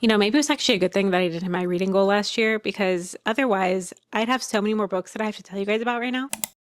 You know, maybe it was actually a good thing that I didn't hit my reading goal last year because otherwise I'd have so many more books that I have to tell you guys about right now.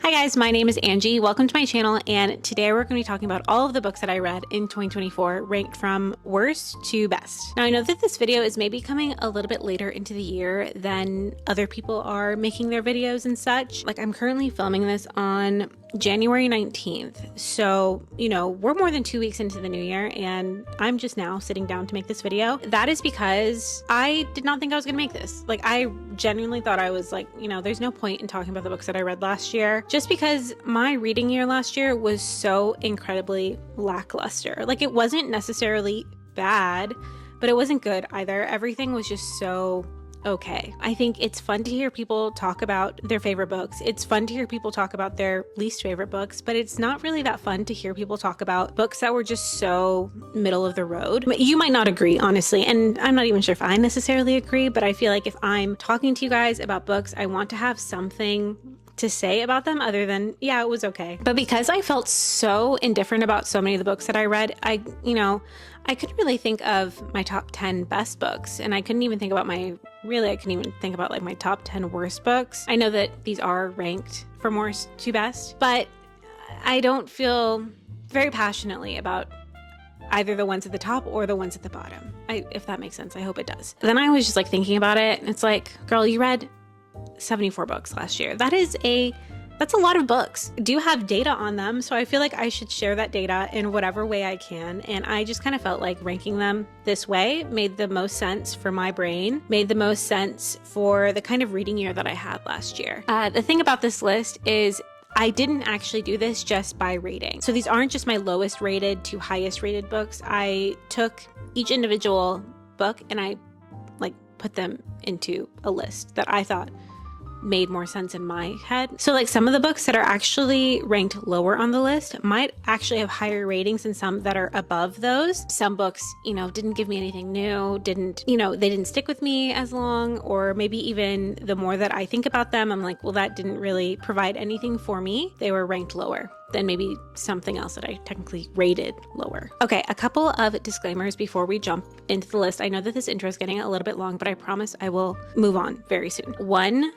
Hi guys, my name is Angie. Welcome to my channel, and today we're going to be talking about all of the books that I read in 2024, ranked from worst to best. Now I know that this video is maybe coming a little bit later into the year than other people are making their videos and such. Like, I'm currently filming this on January 19th. So, you know, we're more than 2 weeks into the new year and I'm just now sitting down to make this video. That is because I did not think I was going to make this. Like, I genuinely thought I was like, you know, there's no point in talking about the books that I read last year, just because my reading year last year was so incredibly lackluster. Like, it wasn't necessarily bad, but it wasn't good either. Everything was just so okay. I think it's fun to hear people talk about their favorite books. It's fun to hear people talk about their least favorite books, but it's not really that fun to hear people talk about books that were just so middle of the road. You might not agree, honestly, and I'm not even sure if I necessarily agree, but I feel like if I'm talking to you guys about books, I want to have something to say about them other than, yeah, it was okay. But because I felt so indifferent about so many of the books that I read, I couldn't really think of my top 10 best books, and I couldn't even think about I couldn't even think about like my top 10 worst books. I know that these are ranked from worst to best, but I don't feel very passionately about either the ones at the top or the ones at the bottom. If that makes sense, I hope it does. Then I was just like thinking about it, and it's like, girl, you read 74 books last year. That's a lot of books. I do have data on them, so I feel like I should share that data in whatever way I can. And I just kind of felt like ranking them this way made the most sense for my brain, made the most sense for the kind of reading year that I had last year. The thing about this list is I didn't actually do this just by rating. So these aren't just my lowest rated to highest rated books. I took each individual book and I put them into a list that I thought made more sense in my head. So like some of the books that are actually ranked lower on the list might actually have higher ratings than some that are above those. Some books, didn't give me anything new, they didn't stick with me as long, or maybe even the more that I think about them, I'm like, well, that didn't really provide anything for me. They were ranked lower than maybe something else that I technically rated lower. Okay, a couple of disclaimers before we jump into the list. I know that this intro is getting a little bit long, but I promise I will move on very soon. One,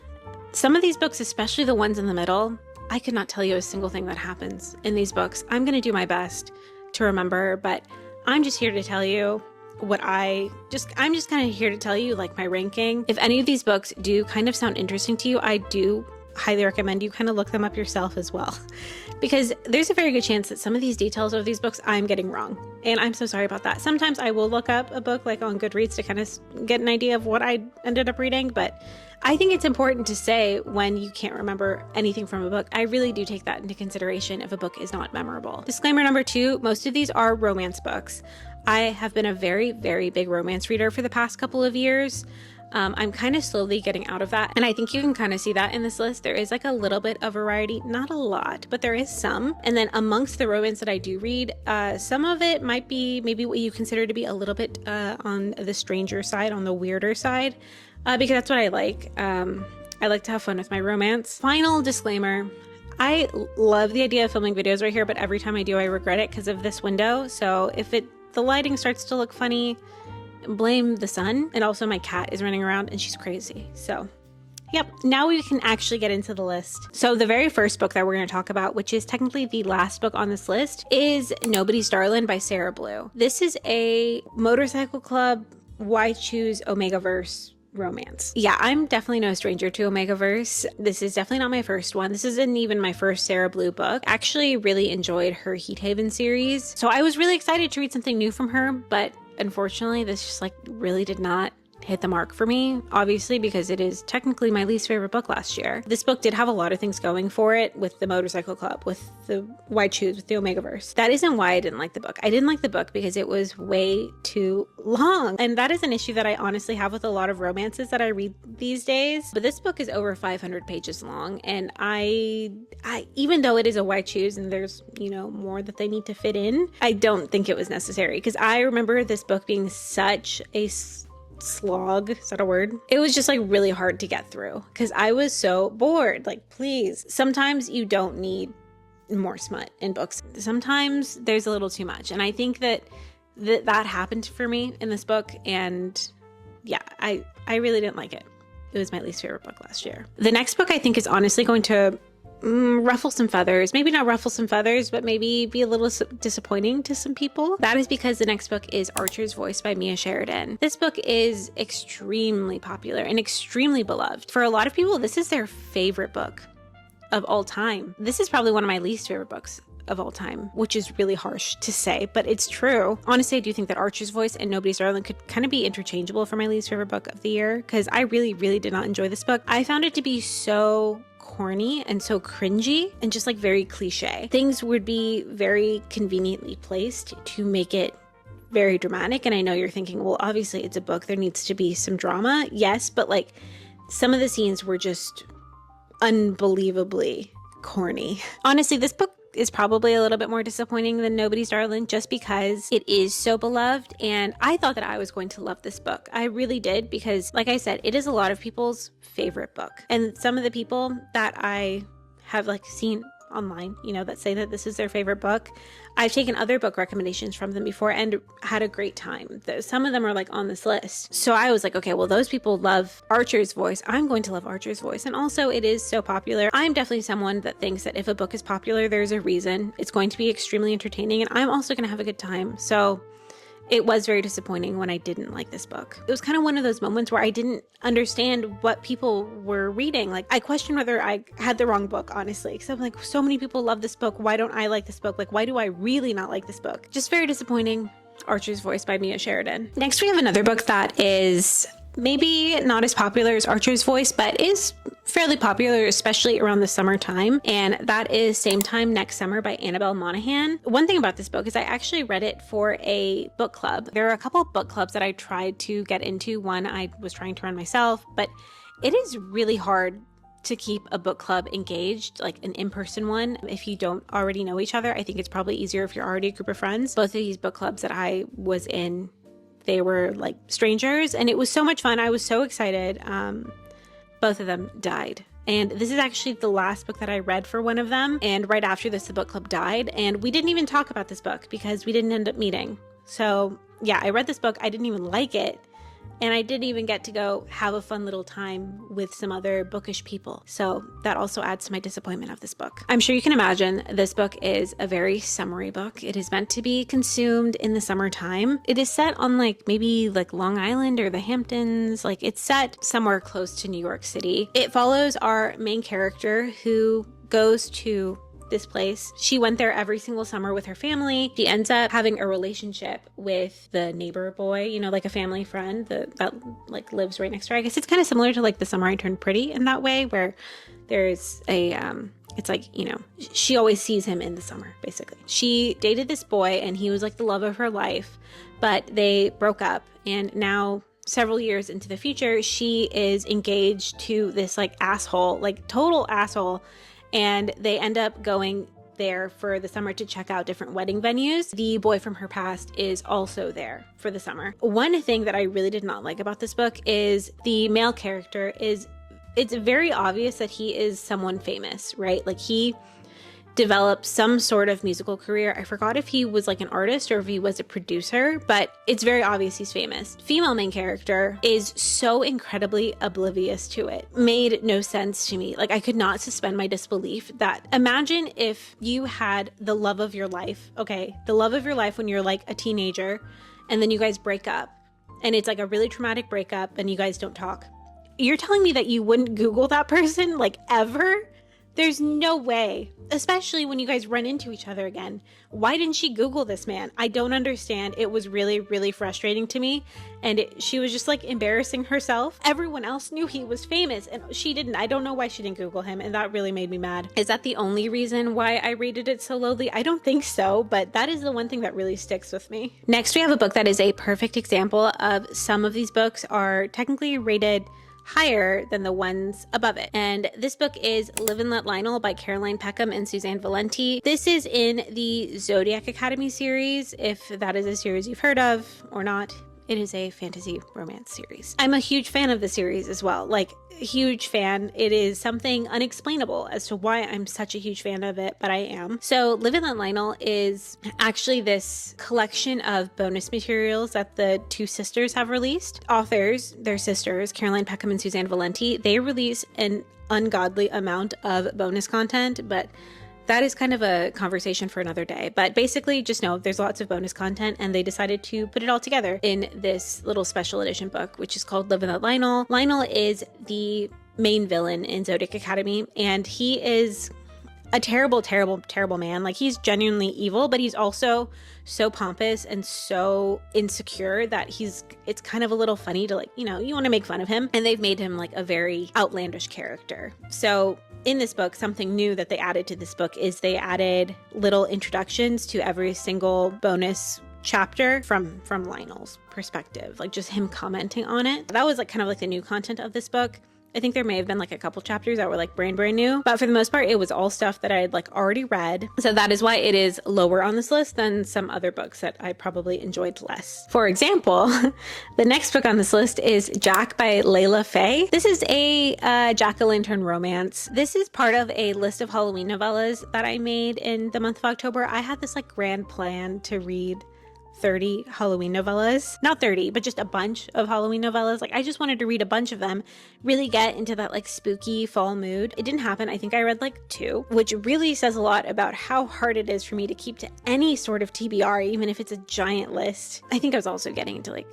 some of these books, especially the ones in the middle, I could not tell you a single thing that happens in these books. I'm going to do my best to remember, but I'm just here to tell you I'm just kind of here to tell you like my ranking. If any of these books do kind of sound interesting to you, I do highly recommend you kind of look them up yourself as well, because there's a very good chance that some of these details of these books I'm getting wrong, and I'm so sorry about that. Sometimes I will look up a book like on Goodreads to kind of get an idea of what I ended up reading, but I think it's important to say when you can't remember anything from a book. I really do take that into consideration if a book is not memorable. Disclaimer number 2, most of these are romance books. I have been a very, very big romance reader for the past couple of years. I'm kind of slowly getting out of that, and I think you can kind of see that in this list. There is like a little bit of variety, not a lot, but there is some. And then amongst the romance that I do read, some of it might be maybe what you consider to be a little bit on the stranger side, on the weirder side, because that's what I like. I like to have fun with my romance. Final disclaimer, I love the idea of filming videos right here, but every time I do, I regret it because of this window. So if the lighting starts to look funny, blame the sun. And also my cat is running around and she's crazy. So yep, now we can actually get into the list. So the very first book that we're going to talk about, which is technically the last book on this list, is Nobody's Darling by Sarah Blue. This is a motorcycle club, why choose Omegaverse romance. Yeah, I'm definitely no stranger to Omegaverse. This is definitely not my first one. This isn't even my first Sarah Blue book. Actually really enjoyed her Heat Haven series. So I was really excited to read something new from her, but unfortunately, this just really did not hit the mark for me, obviously, because it is technically my least favorite book last year. This book did have a lot of things going for it, with the motorcycle club, with the why choose, with the Omegaverse. That isn't why I didn't like the book. I didn't like the book because it was way too long. And that is an issue that I honestly have with a lot of romances that I read these days. But this book is over 500 pages long. And I even though it is a why choose and there's, more that they need to fit in, I don't think it was necessary, because I remember this book being such a slog. Is that a word? It was just really hard to get through because I was so bored. Please. Sometimes you don't need more smut in books. Sometimes there's a little too much. And I think that that happened for me in this book, and yeah, I really didn't like it. It was my least favorite book last year. The next book I think is honestly going to ruffle some feathers. Maybe not ruffle some feathers, but maybe be a little disappointing to some people. That is because the next book is Archer's Voice by Mia Sheridan. This book is extremely popular and extremely beloved. For a lot of people, this is their favorite book of all time. This is probably one of my least favorite books of all time, which is really harsh to say, but it's true. Honestly, I do think that Archer's Voice and Nobody's Darling could kind of be interchangeable for my least favorite book of the year, because I really, really did not enjoy this book. I found it to be so corny and so cringy and just like very cliche. Things would be very conveniently placed to make it very dramatic. And I know you're thinking, well, obviously it's a book, there needs to be some drama. Yes, but like some of the scenes were just unbelievably corny. Honestly, this book is probably a little bit more disappointing than Nobody's Darling just because it is so beloved, and I thought that I was going to love this book. I really did, because like I said, it is a lot of people's favorite book. And some of the people that I have like seen online, you know, that say that this is their favorite book, I've taken other book recommendations from them before and had a great time. Some of them are like on this list. So I was like, okay, well, those people love Archer's Voice. I'm going to love Archer's Voice. And also it is so popular. I'm definitely someone that thinks that if a book is popular, there's a reason. It's going to be extremely entertaining, and I'm also going to have a good time. So it was very disappointing when I didn't like this book. It was kind of one of those moments where I didn't understand what people were reading. Like, I questioned whether I had the wrong book, honestly, because I'm like, so many people love this book. Why don't I like this book? Like, why do I really not like this book? Just very disappointing. Archer's Voice by Mia Sheridan. Next, we have another book that is maybe not as popular as Archer's Voice, but is fairly popular, especially around the summertime. And that is Same Time Next Summer by Annabelle Monaghan. One thing about this book is I actually read it for a book club. There are a couple of book clubs that I tried to get into. One I was trying to run myself, but it is really hard to keep a book club engaged, like an in-person one, if you don't already know each other. I think it's probably easier if you're already a group of friends. Both of these book clubs that I was in, they were like strangers, and it was so much fun. I was so excited. Both of them died. And this is actually the last book that I read for one of them. And right after this, the book club died. And we didn't even talk about this book because we didn't end up meeting. So yeah, I read this book. I didn't even like it. And I didn't even get to go have a fun little time with some other bookish people. So that also adds to my disappointment of this book. I'm sure you can imagine this book is a very summery book. It is meant to be consumed in the summertime. It is set on like maybe like Long Island or the Hamptons. Like, it's set somewhere close to New York City. It follows our main character who goes to this place. She went there every single summer with her family. She ends up having a relationship with the neighbor boy, you know, like a family friend that like lives right next to her. I guess it's kind of similar to like The Summer I Turned Pretty in that way, where there's a it's like, you know, she always sees him in the summer, basically. She dated this boy and he was like the love of her life, but they broke up, and now several years into the future, she is engaged to this like asshole, like total asshole. And they end up going there for the summer to check out different wedding venues. The boy from her past is also there for the summer. One thing that I really did not like about this book is the male character it's very obvious that he is someone famous, right? Like, he developed some sort of musical career. I forgot if he was like an artist or if he was a producer, but it's very obvious he's famous. Female main character is so incredibly oblivious to it. Made no sense to me. Like, I could not suspend my disbelief that, imagine if you had the love of your life, okay, the love of your life when you're like a teenager, and then you guys break up, and it's like a really traumatic breakup, and you guys don't talk. You're telling me that you wouldn't Google that person, like, ever? There's no way, especially when you guys run into each other again. Why didn't she Google this man? I don't understand. It was really, really frustrating to me. And she was just like embarrassing herself. Everyone else knew he was famous and she didn't. I don't know why she didn't Google him. And that really made me mad. Is that the only reason why I rated it so lowly? I don't think so, but that is the one thing that really sticks with me. Next, we have a book that is a perfect example of some of these books are technically rated higher than the ones above it. And this book is Live and Let Lionel by Caroline Peckham and Suzanne Valenti. This is in the Zodiac Academy series, if that is a series you've heard of or not. It is a fantasy romance series. I'm a huge fan of the series as well. Like, huge fan. It is something unexplainable as to why I'm such a huge fan of it, but I am. So Live and Let Lionel is actually this collection of bonus materials that the two sisters have released. Authors, their sisters, Caroline Peckham and Suzanne Valenti, they release an ungodly amount of bonus content, but that is kind of a conversation for another day. But basically, just know there's lots of bonus content, and they decided to put it all together in this little special edition book, which is called Live and Let Lionel. Lionel is the main villain in Zodiac Academy, and he is a terrible, terrible, terrible man. Like, he's genuinely evil, but he's also so pompous and so insecure that it's kind of a little funny to, like, you know, you want to make fun of him. And they've made him like a very outlandish character. So in this book, something new that they added to this book is they added little introductions to every single bonus chapter from Lionel's perspective, like just him commenting on it. That was like kind of like the new content of this book. I think there may have been like a couple chapters that were like brand new, but for the most part, it was all stuff that I had like already read. So that is why it is lower on this list than some other books that I probably enjoyed less. For example, the next book on this list is Jack by Layla Faye. This is a jack-o'-lantern romance. This is part of a list of Halloween novellas that I made in the month of October. I had this like grand plan to read 30 Halloween novellas. Not 30, but just a bunch of Halloween novellas. Like, I just wanted to read a bunch of them, really get into that like spooky fall mood. It didn't happen. I think I read like 2, which really says a lot about how hard it is for me to keep to any sort of TBR, even if it's a giant list. I think I was also getting into like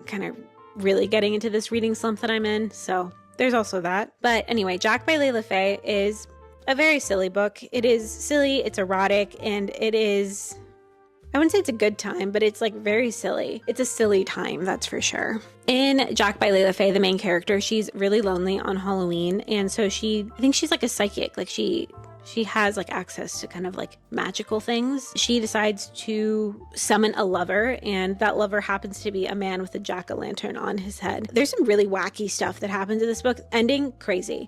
kind of really getting into this reading slump that I'm in. So there's also that. But anyway, Jack by Layla Faye is a very silly book. It is silly, it's erotic, and it is, I wouldn't say it's a good time, but it's like very silly. It's a silly time, that's for sure. In Jack by Layla Faye, the main character, she's really lonely on Halloween. And so I think she's like a psychic. Like she has like access to kind of like magical things. She decides to summon a lover, and that lover happens to be a man with a jack-o'-lantern on his head. There's some really wacky stuff that happens in this book. Ending, crazy.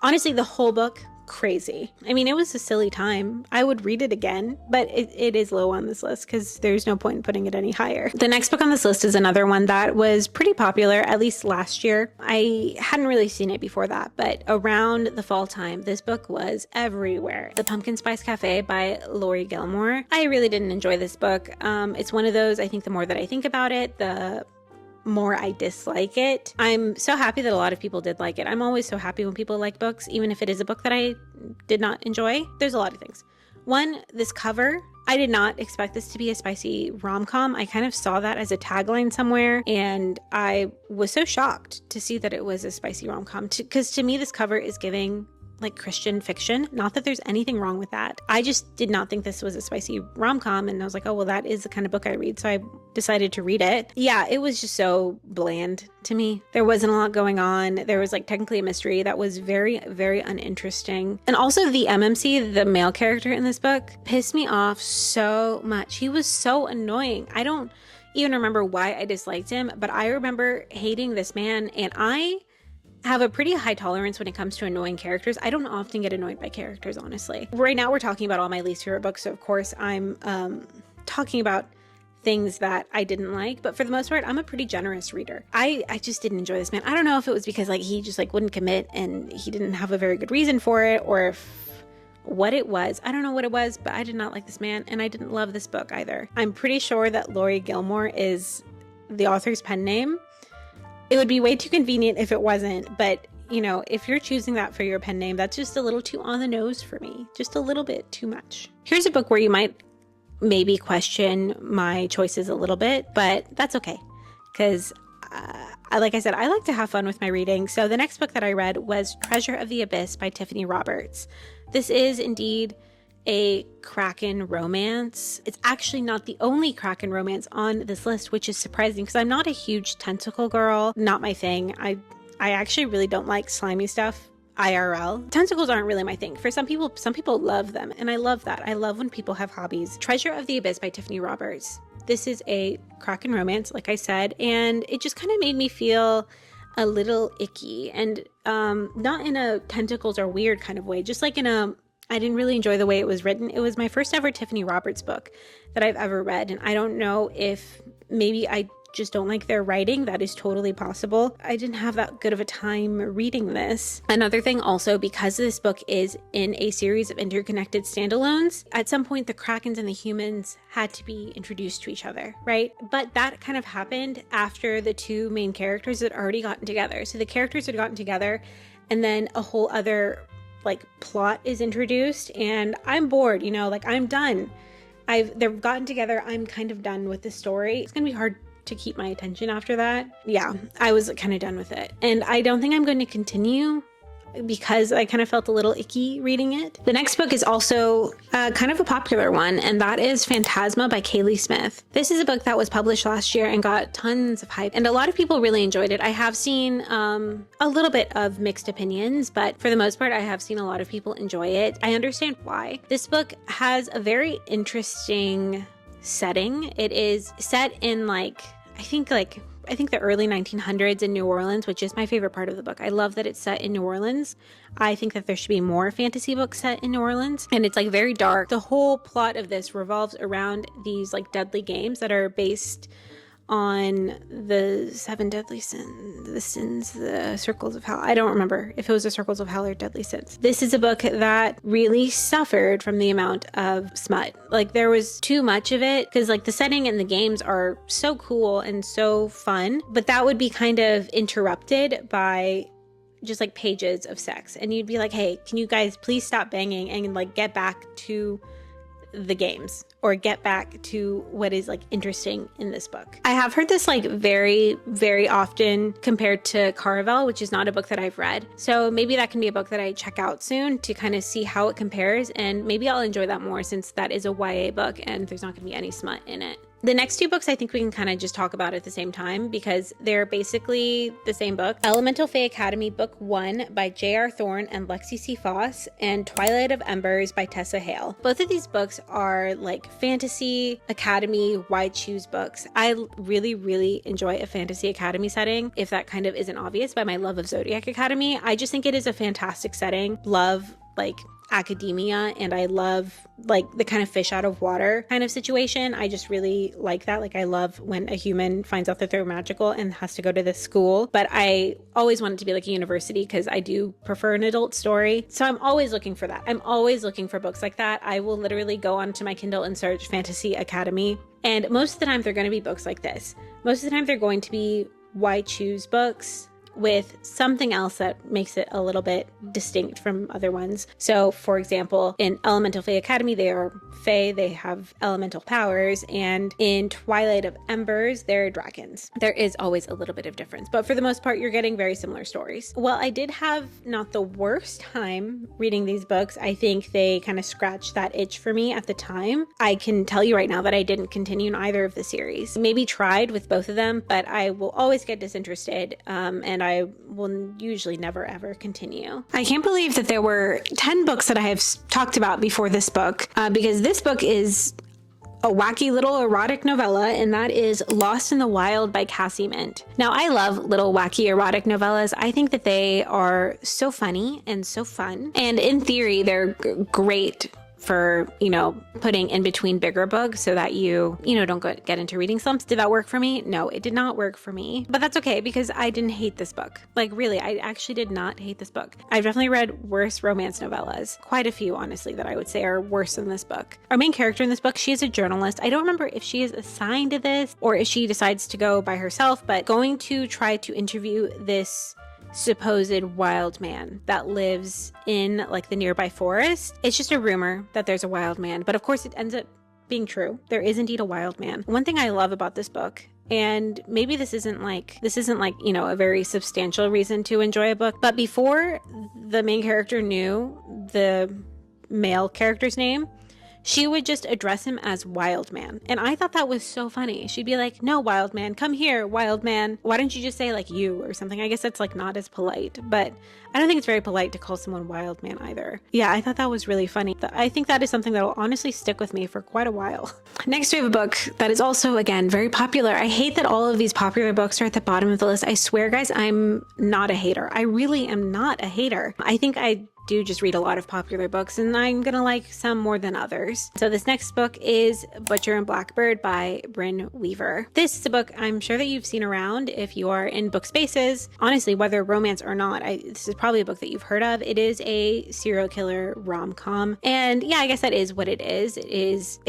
Honestly, the whole book, crazy. I mean, it was a silly time. I would read it again, but it is low on this list because there's no point in putting it any higher. The next book on this list is another one that was pretty popular, at least last year. I hadn't really seen it before that, but around the fall time, this book was everywhere. The Pumpkin Spice Cafe by Lori Gilmore. I really didn't enjoy this book. It's one of those, I think the more that I think about it, the more I dislike it. I'm so happy that a lot of people did like it. I'm always so happy when people like books, even if it is a book that I did not enjoy. There's a lot of things. One, this cover. I did not expect this to be a spicy rom-com. I kind of saw that as a tagline somewhere, and I was so shocked to see that it was a spicy rom-com, because to me this cover is giving like Christian fiction. Not that there's anything wrong with that. I just did not think this was a spicy rom-com, and I was like, oh, well, that is the kind of book I read, so I decided to read it. Yeah, it was just so bland to me. There wasn't a lot going on. There was like technically a mystery that was very, very uninteresting. And also the MMC, the male character in this book, pissed me off so much. He was so annoying. I don't even remember why I disliked him, but I remember hating this man, and I have a pretty high tolerance when it comes to annoying characters. I don't often get annoyed by characters, honestly. Right now we're talking about all my least favorite books, so of course I'm talking about things that I didn't like, but for the most part, I'm a pretty generous reader. I just didn't enjoy this man. I don't know if it was because like he just like wouldn't commit and he didn't have a very good reason for it, or if what it was. I don't know what it was, but I did not like this man, and I didn't love this book either. I'm pretty sure that Lori Gilmore is the author's pen name. It would be way too convenient if it wasn't, but you know, if you're choosing that for your pen name, that's just a little too on the nose for me. Just a little bit too much. Here's a book where you might maybe question my choices a little bit, but that's okay. Because like I said, I like to have fun with my reading. So the next book that I read was Treasure of the Abyss by Tiffany Roberts. This is indeed a Kraken romance. It's actually not the only Kraken romance on this list, which is surprising because I'm not a huge tentacle girl. Not my thing. I actually really don't like slimy stuff IRL. Tentacles aren't really my thing. For some people love them, and I love that. I love when people have hobbies. Treasure of the Abyss by Tiffany Roberts. This is a Kraken romance, like I said, and it just kind of made me feel a little icky, and not in a tentacles are weird kind of way, just like in a I didn't really enjoy the way it was written. It was my first ever Tiffany Roberts book that I've ever read, and I don't know if maybe I just don't like their writing, that is totally possible. I didn't have that good of a time reading this. Another thing also, because this book is in a series of interconnected standalones, at some point the Krakens and the humans had to be introduced to each other, right? But that kind of happened after the two main characters had already gotten together. So the characters had gotten together, and then a whole other like plot is introduced, and I'm bored, you know, like I'm done. They've gotten together. I'm kind of done with the story. It's gonna be hard to keep my attention after that. Yeah, I was kind of done with it. And I don't think I'm going to continue because I kind of felt a little icky reading it. The next book is also kind of a popular one, and that is Phantasma by Kaylee Smith. This is a book that was published last year and got tons of hype, and a lot of people really enjoyed it. I have seen a little bit of mixed opinions, but for the most part, I have seen a lot of people enjoy it. I understand why. This book has a very interesting setting. It is set in I think the early 1900s in New Orleans, which is my favorite part of the book. I love that it's set in New Orleans. I think that there should be more fantasy books set in New Orleans, and it's like very dark. The whole plot of this revolves around these like deadly games that are based on the 7 deadly sins, the circles of hell. I don't remember if it was the circles of hell or deadly sins. This is a book that really suffered from the amount of smut. Like there was too much of it, because like the setting and the games are so cool and so fun, but that would be kind of interrupted by just like pages of sex, and you'd be like, hey, can you guys please stop banging and like get back to the games, or get back to what is like interesting in this book. I have heard this like very, very often compared to Caravel, which is not a book that I've read. So maybe that can be a book that I check out soon to kind of see how it compares, and maybe I'll enjoy that more since that is a YA book and there's not going to be any smut in it. The next two books I think we can kind of just talk about at the same time because they're basically the same book. Elemental Fae Academy Book 1 by J.R. Thorne and Lexi C. Foss, and Twilight of Embers by Tessa Hale. Both of these books are like fantasy academy why choose books. I really, really enjoy a fantasy academy setting, if that kind of isn't obvious by my love of Zodiac Academy. I just think it is a fantastic setting. Love like academia, and I love like the kind of fish out of water kind of situation. I just really like that. Like I love when a human finds out that they're magical and has to go to this school, but I always want it to be like a university because I do prefer an adult story. So I'm always looking for that. I'm always looking for books like that. I will literally go onto my Kindle and search Fantasy Academy, and most of the time they're going to be books like this. Most of the time they're going to be why choose books with something else that makes it a little bit distinct from other ones. So for example, in Elemental Fae Academy, they are fae, they have elemental powers, and in Twilight of Embers, they're dragons. There is always a little bit of difference, but for the most part, you're getting very similar stories. Well, I did have not the worst time reading these books. I think they kind of scratched that itch for me at the time. I can tell you right now that I didn't continue in either of the series. Maybe tried with both of them, but I will always get disinterested, and I will usually never ever continue. I can't believe that there were 10 books that I have talked about before this book, because this book is a wacky little erotic novella, and that is Lost in the Wild by Cassie Mint. Now, I love little wacky erotic novellas. I think that they are so funny and so fun, and in theory, they're great for, you know, putting in between bigger books so that you don't get into reading slumps. Did that work for me? No, it did not work for me, but that's okay because I didn't hate this book. Like really, I actually did not hate this book. I've definitely read worse romance novellas, quite a few honestly, that I would say are worse than this book. Our main character in this book, she is a journalist. I don't remember if she is assigned to this or if she decides to go by herself, but going to try to interview this supposed wild man that lives in like the nearby forest. It's just a rumor that there's a wild man, but of course it ends up being true. There is indeed a wild man. One thing I love about this book, and maybe this isn't like, you know, a very substantial reason to enjoy a book, but before the main character knew the male character's name, she would just address him as Wild Man. And I thought that was so funny. She'd be like, no, Wild Man, come here, Wild Man. Why don't you just say like you or something? I guess that's like not as polite, but I don't think it's very polite to call someone Wild Man either. Yeah, I thought that was really funny. I think that is something that will honestly stick with me for quite a while. Next, we have a book that is also, again, very popular. I hate that all of these popular books are at the bottom of the list. I swear, guys, I'm not a hater. I really am not a hater. I think I do just read a lot of popular books, and I'm gonna like some more than others. So this next book is Butcher and Blackbird by Brynne Weaver. This is a book I'm sure that you've seen around if you are in book spaces. Honestly, whether romance or not, this is probably a book that you've heard of. It is a serial killer rom-com, and yeah, I guess that is what it is. It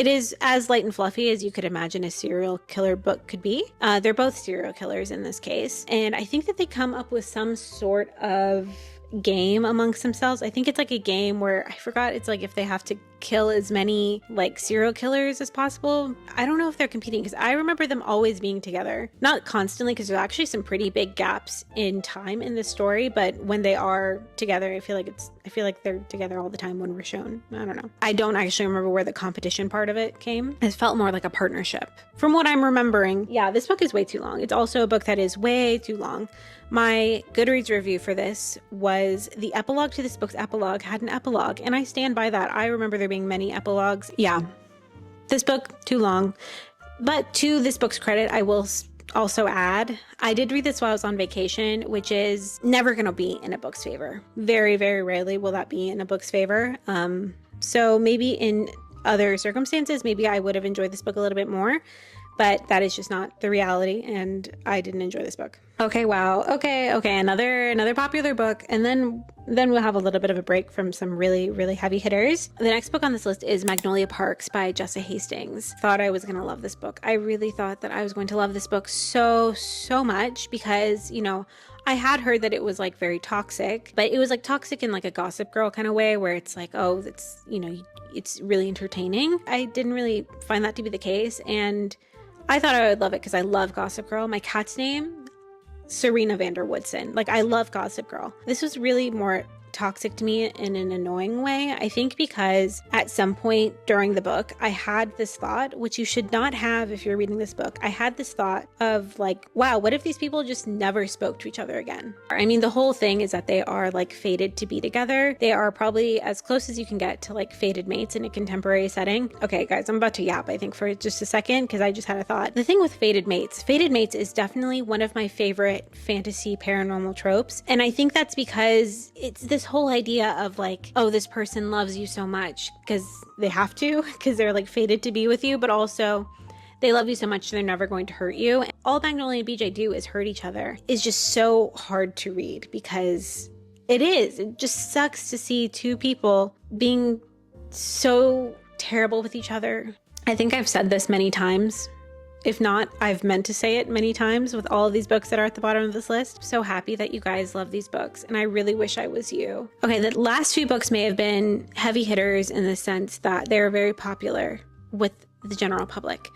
is as light and fluffy as you could imagine a serial killer book could be. They're both serial killers in this case, and I think that they come up with some sort of game amongst themselves. I think it's like a game where, I forgot, it's like if they have to kill as many like serial killers as possible. I don't know if they're competing, because I remember them always being together. Not constantly, because there's actually some pretty big gaps in time in this story, but when they are together, I feel like they're together all the time when we're shown. I don't know. I don't actually remember where the competition part of it came. It felt more like a partnership from what I'm remembering. Yeah, this book is way too long. It's also a book that is way too long. My Goodreads review for this was the epilogue to this book's epilogue had an epilogue, and I stand by that. I remember there being many epilogues. Yeah, this book, too long. But to this book's credit, I will also add, I did read this while I was on vacation, which is never going to be in a book's favor. Very, very rarely will that be in a book's favor. So maybe in other circumstances, maybe I would have enjoyed this book a little bit more, but that is just not the reality, and I didn't enjoy this book. Okay, wow. Okay, another popular book, and then we'll have a little bit of a break from some really, really heavy hitters. The next book on this list is Magnolia Parks by Jessa Hastings. Thought I was going to love this book. I really thought that I was going to love this book so much because, you know, I had heard that it was like very toxic, but it was like toxic in like a Gossip Girl kind of way where it's like, oh, it's, you know, it's really entertaining. I didn't really find that to be the case, and I thought I would love it because I love Gossip Girl. My cat's name, Serena Vanderwoodson. Like, I love Gossip Girl. This was really more toxic to me in an annoying way. I think because at some point during the book, I had this thought, which you should not have if you're reading this book. I had this thought of like, wow, what if these people just never spoke to each other again? I mean, the whole thing is that they are like fated to be together. They are probably as close as you can get to like fated mates in a contemporary setting. Okay, guys, I'm about to yap, I think, for just a second because I just had a thought. The thing with fated mates is definitely one of my favorite fantasy paranormal tropes. And I think that's because it's this whole idea of like, oh, this person loves you so much because they have to, because they're like fated to be with you, but also they love you so much they're never going to hurt you. And all Magnolia and BJ do is hurt each other. Is just so hard to read because it just sucks to see two people being so terrible with each other. I think I've said this many times. If not, I've meant to say it many times with all of these books that are at the bottom of this list. So happy that you guys love these books, and I really wish I was you. Okay, the last few books may have been heavy hitters in the sense that they're very popular with the general public.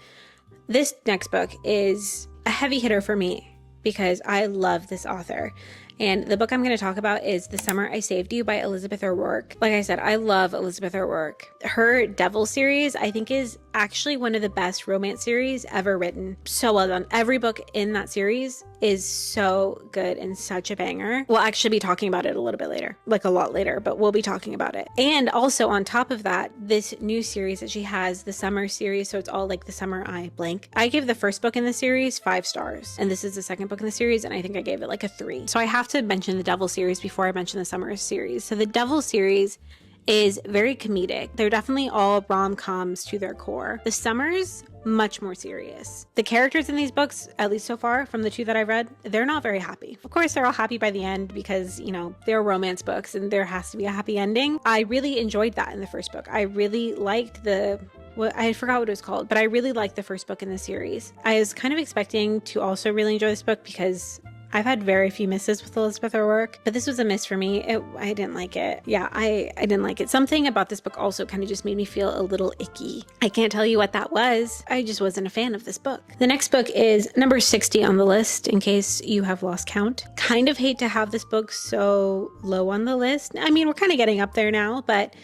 This next book is a heavy hitter for me because I love this author. And the book I'm going to talk about is The Summer I Saved You by Elizabeth O'Rourke. Like I said, I love Elizabeth O'Rourke. Her Devil series, I think, is actually one of the best romance series ever written. So well done. Every book in that series is so good and such a banger. We'll actually be talking about it a little bit later, like a lot later, but we'll be talking about it. And also on top of that, this new series that she has, the Summer series, so it's all like The Summer I blank. I gave the first book in the series 5 stars, and this is the second book in the series, and I think I gave it like a 3. So I have to mention the Devil series before I mention the Summer series. So the Devil series is very comedic. They're definitely all rom-coms to their core. The Summer's much more serious. The characters in these books, at least so far from the 2 that I've read, they're not very happy. Of course, they're all happy by the end because, you know, they're romance books and there has to be a happy ending. I really enjoyed that in the first book. I really liked I forgot what it was called, but I really liked the first book in the series. I was kind of expecting to also really enjoy this book because I've had very few misses with Elizabeth O'Rourke, but this was a miss for me. I didn't like it. Yeah, I didn't like it. Something about this book also kind of just made me feel a little icky. I can't tell you what that was. I just wasn't a fan of this book. The next book is number 60 on the list, in case you have lost count. Kind of hate to have this book so low on the list. I mean, we're kind of getting up there now, but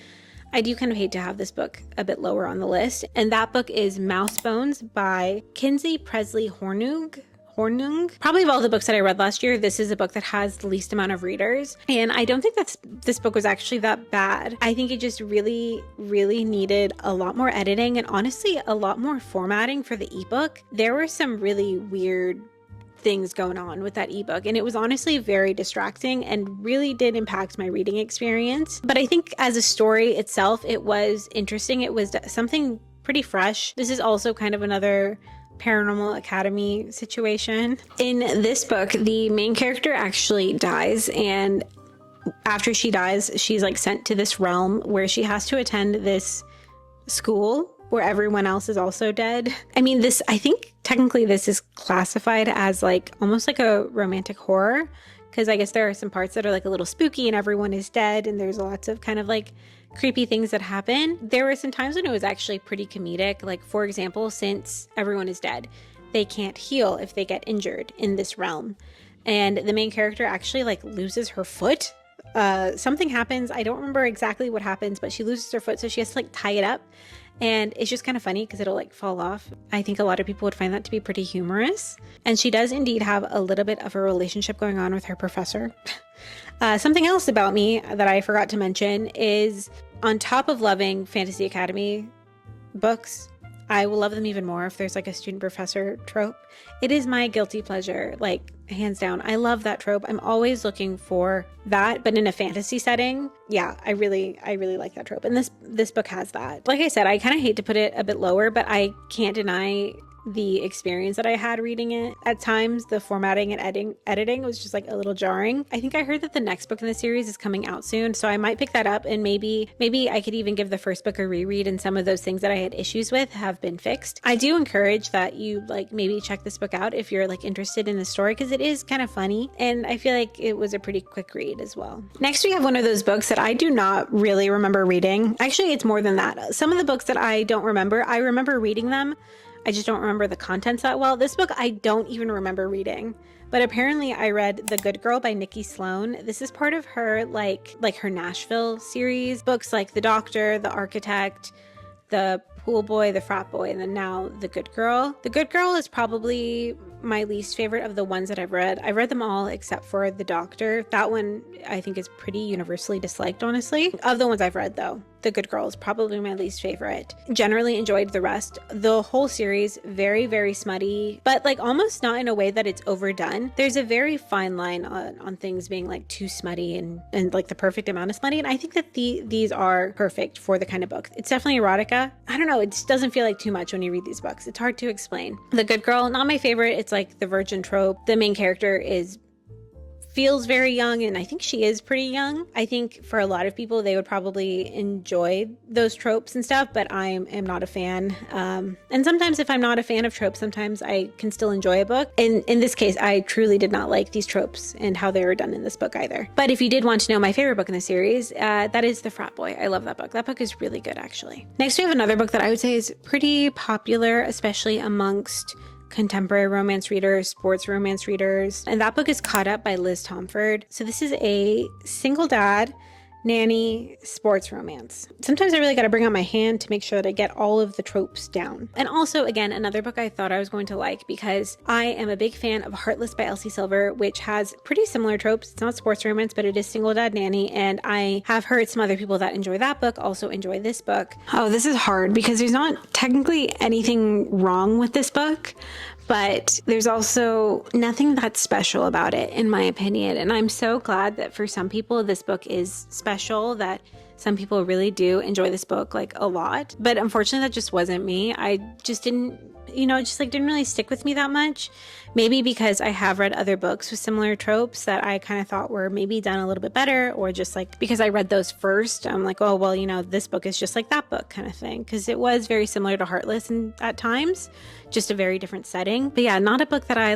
I do kind of hate to have this book a bit lower on the list. And that book is Mouse Bones by Kinsey Presley Hornung. Probably of all the books that I read last year, this is a book that has the least amount of readers. And I don't think this book was actually that bad. I think it just really, really needed a lot more editing and honestly a lot more formatting for the ebook. There were some really weird things going on with that ebook, and it was honestly very distracting and really did impact my reading experience. But I think as a story itself, it was interesting. It was something pretty fresh. This is also kind of another Paranormal Academy situation. In this book, the main character actually dies, and after she dies, she's like sent to this realm where she has to attend this school where everyone else is also dead. I mean, I think technically this is classified as like almost like a romantic horror, because I guess there are some parts that are like a little spooky and everyone is dead and there's lots of kind of like creepy things that happen. There were some times when it was actually pretty comedic. Like, for example, since everyone is dead, they can't heal if they get injured in this realm. And the main character actually like loses her foot. Something happens. I don't remember exactly what happens, but she loses her foot, so she has to like tie it up. And it's just kind of funny because it'll like fall off. I think a lot of people would find that to be pretty humorous. And she does indeed have a little bit of a relationship going on with her professor. Something else about me that I forgot to mention is, on top of loving Fantasy Academy books, I will love them even more if there's like a student professor trope. It is my guilty pleasure, like hands down. I love that trope. I'm always looking for that, but in a fantasy setting. Yeah, I really like that trope. And this book has that. Like I said, I kind of hate to put it a bit lower, but I can't deny the experience that I had reading it. At times, the formatting and editing was just like a little jarring. I think I heard that the next book in the series is coming out soon, so I might pick that up, and maybe I could even give the first book a reread, and some of those things that I had issues with have been fixed. I do encourage that you like maybe check this book out if you're like interested in the story, because it is kind of funny, and I feel like it was a pretty quick read as well. Next, we have one of those books that I do not really remember reading. Actually, it's more than that. Some of the books that I don't remember, I remember reading them. I just don't remember the contents that well. This book I don't even remember reading, but apparently I read The Good Girl by Nikki Sloan. This is part of her like her Nashville series books, like The Doctor, The Architect, The Pool Boy, The Frat Boy, and then now The Good Girl. The Good Girl is probably my least favorite of the ones that I've read. I've read them all except for The Doctor. That one I think is pretty universally disliked, honestly. Of the ones I've read though, The Good Girl is probably my least favorite. Generally enjoyed the rest. The whole series, very, very smutty, but like almost not in a way that it's overdone. There's a very fine line on things being like too smutty and like the perfect amount of smutty. And I think that these are perfect for the kind of book. It's definitely erotica. I don't know. It just doesn't feel like too much when you read these books. It's hard to explain. The Good Girl, not my favorite. It's like the virgin trope. The main character feels very young, and I think she is pretty young. I think for a lot of people, they would probably enjoy those tropes and stuff, but I am not a fan. And sometimes if I'm not a fan of tropes, sometimes I can still enjoy a book. And in this case, I truly did not like these tropes and how they were done in this book either. But if you did want to know my favorite book in the series, that is The Frat Boy. I love that book. That book is really good, actually. Next, we have another book that I would say is pretty popular, especially amongst contemporary romance readers, sports romance readers, and that book is Caught Up by Liz Tomford. So this is a single dad nanny sports romance. Sometimes I really got to bring out my hand to make sure that I get all of the tropes down. And also, again, another book I thought I was going to like because I am a big fan of Heartless by Elsie Silver, which has pretty similar tropes. It's not sports romance, but it is single dad nanny, and I have heard some other people that enjoy that book also enjoy this book. Oh, this is hard because there's not technically anything wrong with this book, but there's also nothing that's special about it, in my opinion. And I'm so glad that for some people, this book is special, that some people really do enjoy this book like a lot. But unfortunately, that just wasn't me. I just didn't, didn't really stick with me that much. Maybe because I have read other books with similar tropes that I kind of thought were maybe done a little bit better, or just like because I read those first, I'm like, oh, well, this book is just like that book kind of thing. Because it was very similar to Heartless at times, just a very different setting. But yeah, not a book that I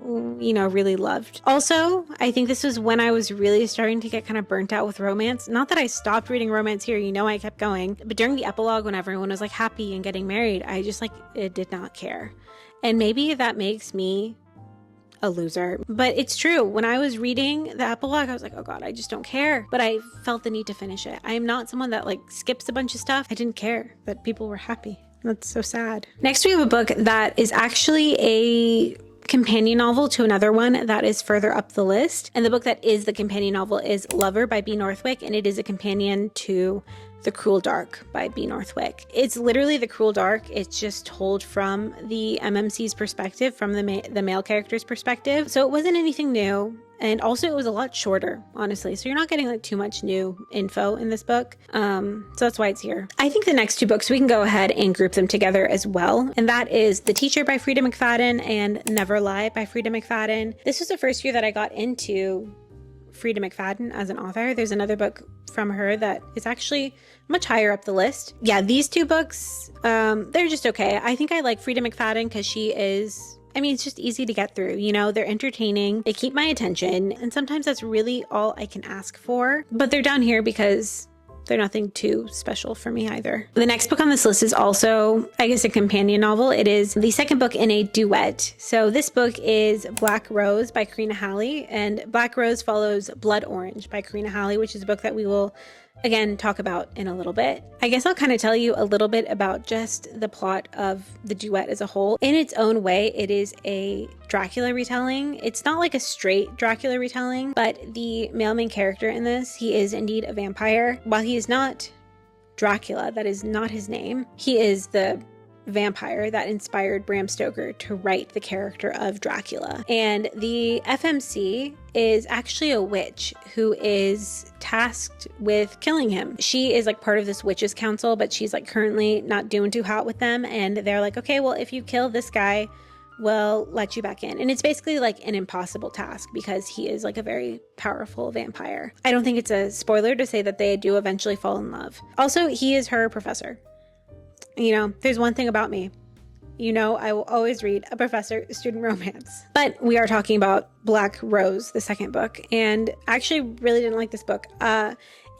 really loved. Also, I think this was when I was really starting to get kind of burnt out with romance. Not that I stopped reading romance here, I kept going. But during the epilogue, when everyone was like happy and getting married, I just it did not care. And maybe that makes me a loser, but it's true. When I was reading the epilogue, I was like, oh God, I just don't care. But I felt the need to finish it. I am not someone that skips a bunch of stuff. I didn't care that people were happy. That's so sad. Next, we have a book that is actually a companion novel to another one that is further up the list. And the book that is the companion novel is Lover by B. Northwick, and it is a companion to The Cruel Dark by B. Northwick. It's literally The Cruel Dark. It's just told from the MMC's perspective, from the male character's perspective. So it wasn't anything new. And also it was a lot shorter, honestly. So you're not getting like too much new info in this book. So that's why it's here. I think the next two books, we can go ahead and group them together as well. And that is The Teacher by Frida McFadden and Never Lie by Frida McFadden. This was the first year that I got into Frida McFadden as an author. There's another book from her that is actually much higher up the list. Yeah, these two books, they're just okay. I think I like Frida McFadden because she is, I mean, it's just easy to get through, you know, they're entertaining, they keep my attention, and sometimes that's really all I can ask for. But they're down here because they're nothing too special for me either. The next book on this list is also, I guess, a companion novel. It is the second book in a duet. So this book is Black Rose by Karina Halley, and Black Rose follows Blood Orange by Karina Halley, which is a book that we will again talk about in a little bit. I guess I'll kind of tell you a little bit about just the plot of the duet as a whole. In its own way, it is a Dracula retelling. It's not like a straight Dracula retelling, but the male main character in this, he is indeed a vampire. While he is not Dracula, that is not his name, he is the vampire that inspired Bram Stoker to write the character of Dracula. And the FMC is actually a witch who is tasked with killing him. She is like part of this witches council, but she's like currently not doing too hot with them. And they're like, okay, well, if you kill this guy, we'll let you back in. And it's basically like an impossible task because he is like a very powerful vampire. I don't think it's a spoiler to say that they do eventually fall in love. Also, he is her professor. You know, there's one thing about me. You know, I will always read a professor-student romance. But we are talking about Black Rose, the second book, and I actually really didn't like this book.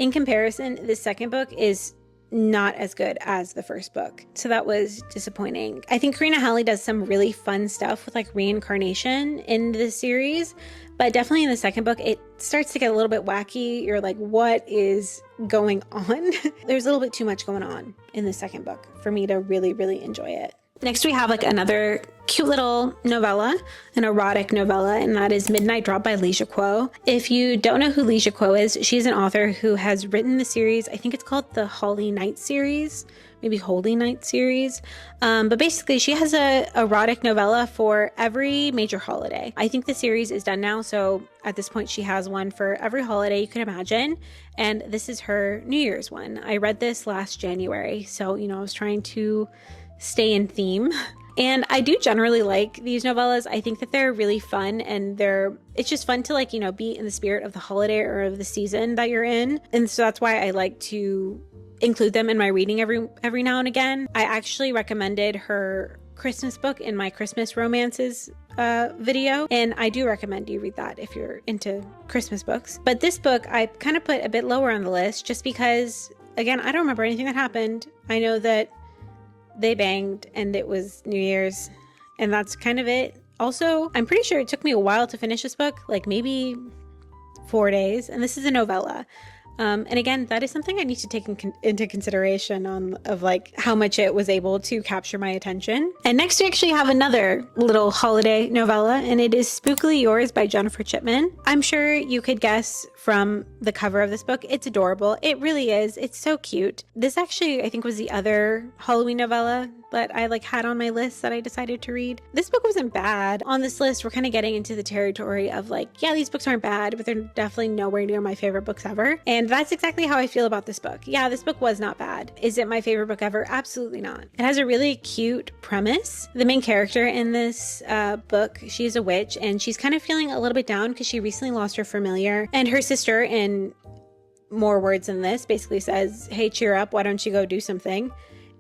In comparison, the second book is not as good as the first book. So that was disappointing. I think Karina Halley does some really fun stuff with like reincarnation in this series, but definitely in the second book, it starts to get a little bit wacky. You're like, what is going on? There's a little bit too much going on in the second book for me to really, really enjoy it. Next, we have like another cute little novella, an erotic novella, and that is Midnight Drop by Leisha Kuo. If you don't know who Leisha Kuo is, she's an author who has written the series, I think it's called the Holy Night series, maybe Holy Night series. But basically, she has a erotic novella for every major holiday. I think the series is done now, so at this point, she has one for every holiday you can imagine, and this is her New Year's one. I read this last January, so, you know, I was trying to stay in theme. And I do generally like these novellas. I think that they're really fun, and it's just fun to like, you know, be in the spirit of the holiday or of the season that you're in. And so that's why I like to include them in my reading every now and again. I actually recommended her Christmas book in my Christmas romances video, and I do recommend you read that if you're into Christmas books. But this book I kind of put a bit lower on the list just because, again, I don't remember anything that happened. I know that they banged and it was New Year's, and that's kind of it. Also, I'm pretty sure it took me a while to finish this book, like maybe 4 days, and this is a novella. And again, that is something I need to take into consideration of like how much it was able to capture my attention. And next we actually have another little holiday novella, and it is Spookily Yours by Jennifer Chipman. I'm sure you could guess from the cover of this book, it's adorable. It really is. It's so cute. This actually, I think, was the other Halloween novella that I like had on my list that I decided to read. This book wasn't bad. On this list, we're kind of getting into the territory of like, yeah, these books aren't bad, but they're definitely nowhere near my favorite books ever. And that's exactly how I feel about this book. Yeah, this book was not bad. Is it my favorite book ever? Absolutely not. It has a really cute premise. The main character in this book, she's a witch, and she's kind of feeling a little bit down because she recently lost her familiar, and her sister, in more words than this, basically says, hey, cheer up, why don't you go do something?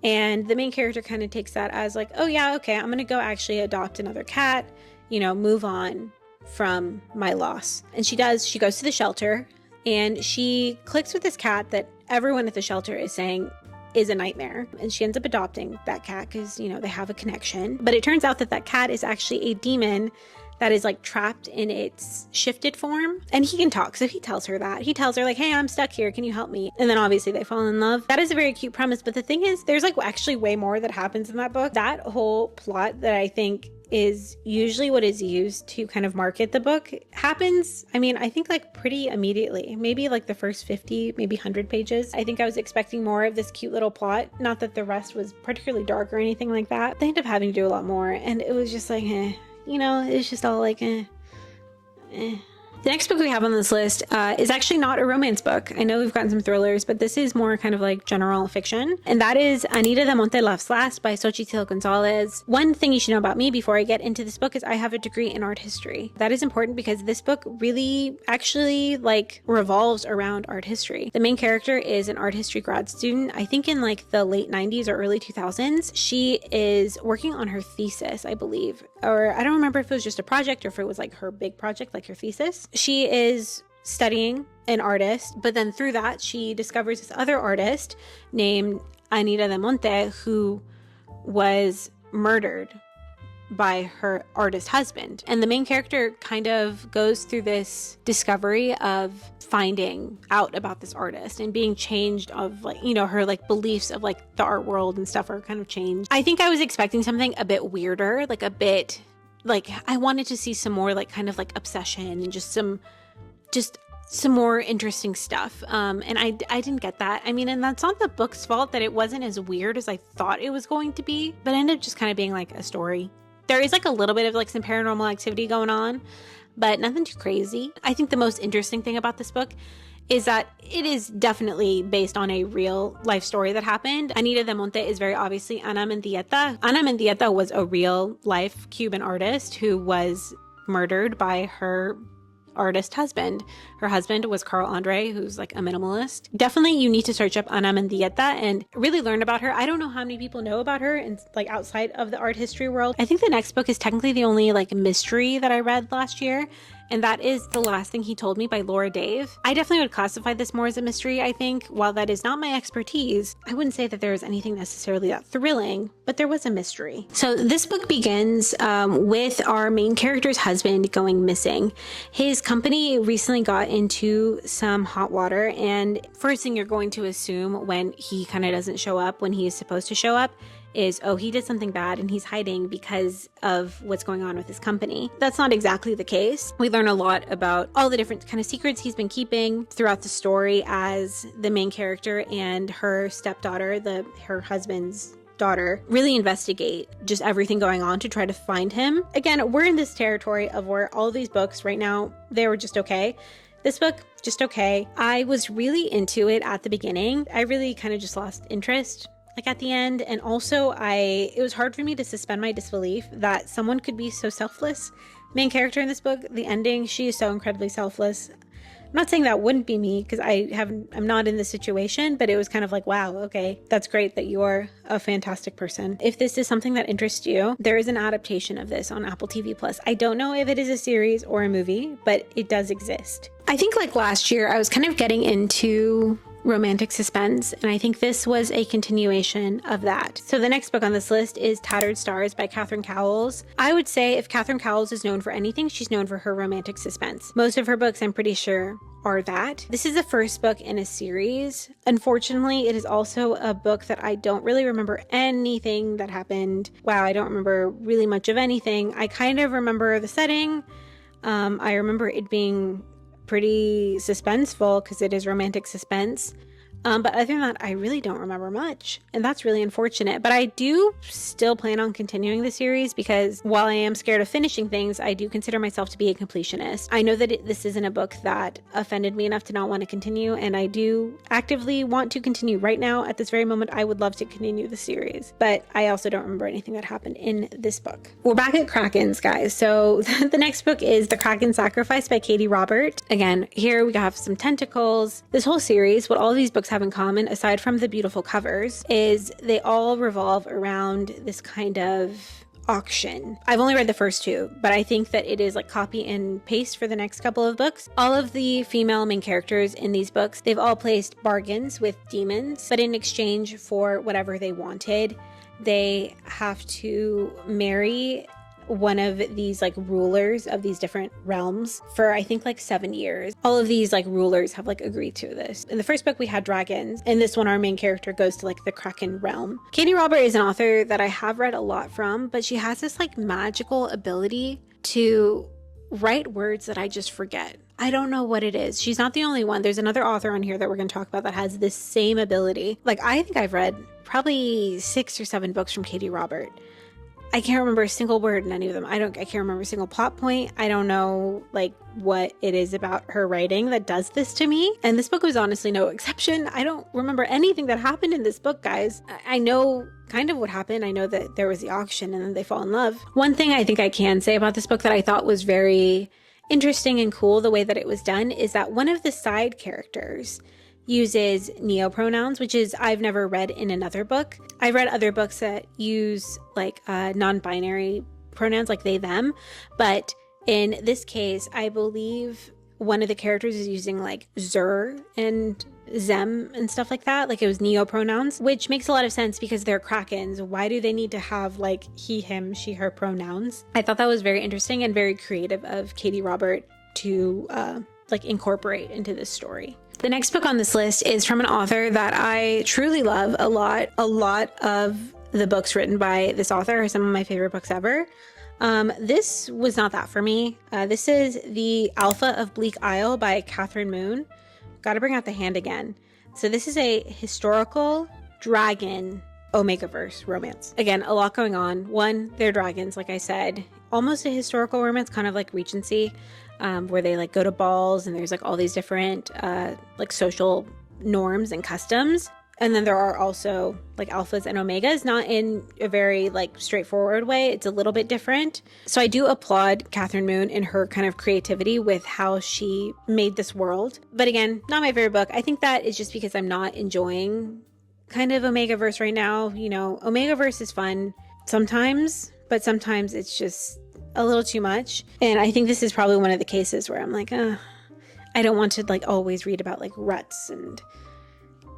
And the main character kind of takes that as like, oh yeah, okay, I'm gonna go actually adopt another cat, you know, move on from my loss. And she does. She goes to the shelter, and she clicks with this cat that everyone at the shelter is saying is a nightmare. And she ends up adopting that cat because, you know, they have a connection. But it turns out that that cat is actually a demon that is like trapped in its shifted form. And he can talk, so he tells her that. He tells her like, hey, I'm stuck here, can you help me? And then obviously they fall in love. That is a very cute premise, but the thing is, there's like actually way more that happens in that book. That whole plot that I think is usually what is used to kind of market the book happens, I mean, I think like pretty immediately, maybe like the first 50, maybe 100 pages. I think I was expecting more of this cute little plot. Not that the rest was particularly dark or anything like that. They end up having to do a lot more, and it was just like, you know, it's just all like, The next book we have on this list is actually not a romance book. I know we've gotten some thrillers, but this is more kind of like general fiction. And that is Anita de Monte Loves Last by Xochitl Gonzalez. One thing you should know about me before I get into this book is I have a degree in art history. That is important because this book really actually like revolves around art history. The main character is an art history grad student, I think in like the late 90s or early 2000s. She is working on her thesis, I believe. Or I don't remember if it was just a project or if it was like her big project, like her thesis. She is studying an artist, but then through that, she discovers this other artist named Anita de Monte, who was murdered by her artist husband. And the main character kind of goes through this discovery of finding out about this artist and being changed of like, you know, her like beliefs of like the art world and stuff are kind of changed. I think I was expecting something a bit weirder, like a bit like I wanted to see some more like kind of like obsession and just some more interesting stuff. And I didn't get that. I mean, and that's not the book's fault that it wasn't as weird as I thought it was going to be, but it ended up just kind of being like a story. There is like a little bit of like some paranormal activity going on, but nothing too crazy. I think the most interesting thing about this book is that it is definitely based on a real life story that happened. Anita de Monte is very obviously Ana Mendieta. Ana Mendieta was a real life Cuban artist who was murdered by her artist husband. Her husband was Carl Andre, who's like a minimalist. Definitely you need to search up Ana Mendieta and really learn about her. I don't know how many people know about her and like outside of the art history world. I think the next book is technically the only like mystery that I read last year, and that is The Last Thing He Told Me by Laura Dave. I definitely would classify this more as a mystery, I think. While that is not my expertise, I wouldn't say that there is anything necessarily that thrilling, but there was a mystery. So this book begins with our main character's husband going missing. His company recently got into some hot water, and first thing you're going to assume when he kind of doesn't show up when he is supposed to show up is, oh, he did something bad and he's hiding because of what's going on with his company. That's not exactly the case. We learn a lot about all the different kind of secrets he's been keeping throughout the story as the main character and her stepdaughter, her husband's daughter, really investigate just everything going on to try to find him. Again, we're in this territory of where all of these books right now, they were just okay. This book, just okay. I was really into it at the beginning. I really kind of just lost interest like at the end. And also it was hard for me to suspend my disbelief that someone could be so selfless. Main character in this book, the ending, she is so incredibly selfless. I'm not saying that wouldn't be me because I'm not in this situation, but it was kind of like, wow, okay, that's great that you're a fantastic person. If this is something that interests you, there is an adaptation of this on Apple TV Plus. I don't know if it is a series or a movie, but it does exist. I think like last year, I was kind of getting into romantic suspense, and I think this was a continuation of that. So the next book on this list is Tattered Stars by Catherine Cowles. I would say if Catherine Cowles is known for anything, she's known for her romantic suspense. Most of her books, I'm pretty sure, are that. This is the first book in a series. Unfortunately, it is also a book that I don't really remember anything that happened. Wow, I don't remember really much of anything. I kind of remember the setting. I remember it being pretty suspenseful because it is romantic suspense. But other than that, I really don't remember much, and that's really unfortunate. But I do still plan on continuing the series because while I am scared of finishing things, I do consider myself to be a completionist. I know that this isn't a book that offended me enough to not want to continue, and I do actively want to continue. Right now, at this very moment, I would love to continue the series, but I also don't remember anything that happened in this book. We're back at Krakens, guys. So the next book is The Kraken Sacrifice by Katie Robert. Again, here we have some tentacles. This whole series, what all of these books have in common, aside from the beautiful covers, is they all revolve around this kind of auction. I've only read the first two, but I think that it is like copy and paste for the next couple of books. All of the female main characters in these books, they've all placed bargains with demons, but in exchange for whatever they wanted, they have to marry one of these like rulers of these different realms for I think like 7 years. All of these like rulers have like agreed to this. In the first book we had dragons. In this one our main character goes to like the Kraken realm. Katie Robert is an author that I have read a lot from, but she has this like magical ability to write words that I just forget. I don't know what it is. She's not the only one. There's another author on here that we're going to talk about that has this same ability. Like I think I've read probably 6 or 7 books from Katie Robert. I can't remember a single word in any of them. I can't remember a single plot point. I don't know like what it is about her writing that does this to me. And this book was honestly no exception. I don't remember anything that happened in this book, guys. I know kind of what happened. I know that there was the auction and then they fall in love. One thing I think I can say about this book that I thought was very interesting and cool, the way that it was done, is that one of the side characters uses neopronouns, which is I've never read in another book. I've read other books that use like non-binary pronouns like they, them. But in this case, I believe one of the characters is using like zer and them and stuff like that. Like it was neopronouns, which makes a lot of sense because they're Krakens. Why do they need to have like he, him, she, her pronouns? I thought that was very interesting and very creative of Katie Robert to like incorporate into this story. The next book on this list is from an author that I truly love a lot. A lot of the books written by this author are some of my favorite books ever. This was not that for me. This is The Alpha of Bleak Isle by Catherine Moon. Gotta bring out the hand again. So this is a historical dragon Omegaverse romance. Again, a lot going on. One, they're dragons, like I said. Almost a historical romance, kind of like Regency, where they like go to balls and there's like all these different like social norms and customs. And then there are also like alphas and omegas, not in a very like straightforward way. It's a little bit different. So I do applaud Catherine Moon in her kind of creativity with how she made this world. But again, not my favorite book. I think that is just because I'm not enjoying kind of Omegaverse right now. You know, Omegaverse is fun sometimes, but sometimes it's just a little too much. And I think this is probably one of the cases where I'm like, I don't want to like always read about like ruts and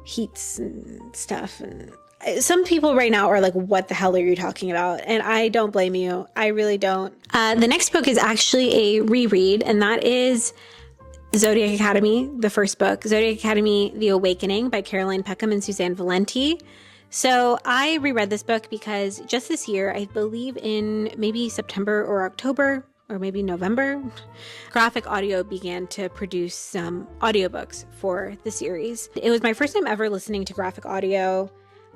heats and stuff. And some people right now are like, what the hell are you talking about? And I don't blame you. I really don't. The next book is actually a reread, and that is Zodiac Academy, the first book, Zodiac Academy, The Awakening by Caroline Peckham and Suzanne Valenti. So I reread this book because just this year, I believe in maybe September or October, or maybe November, Graphic Audio began to produce some audiobooks for the series. It was my first time ever listening to Graphic Audio,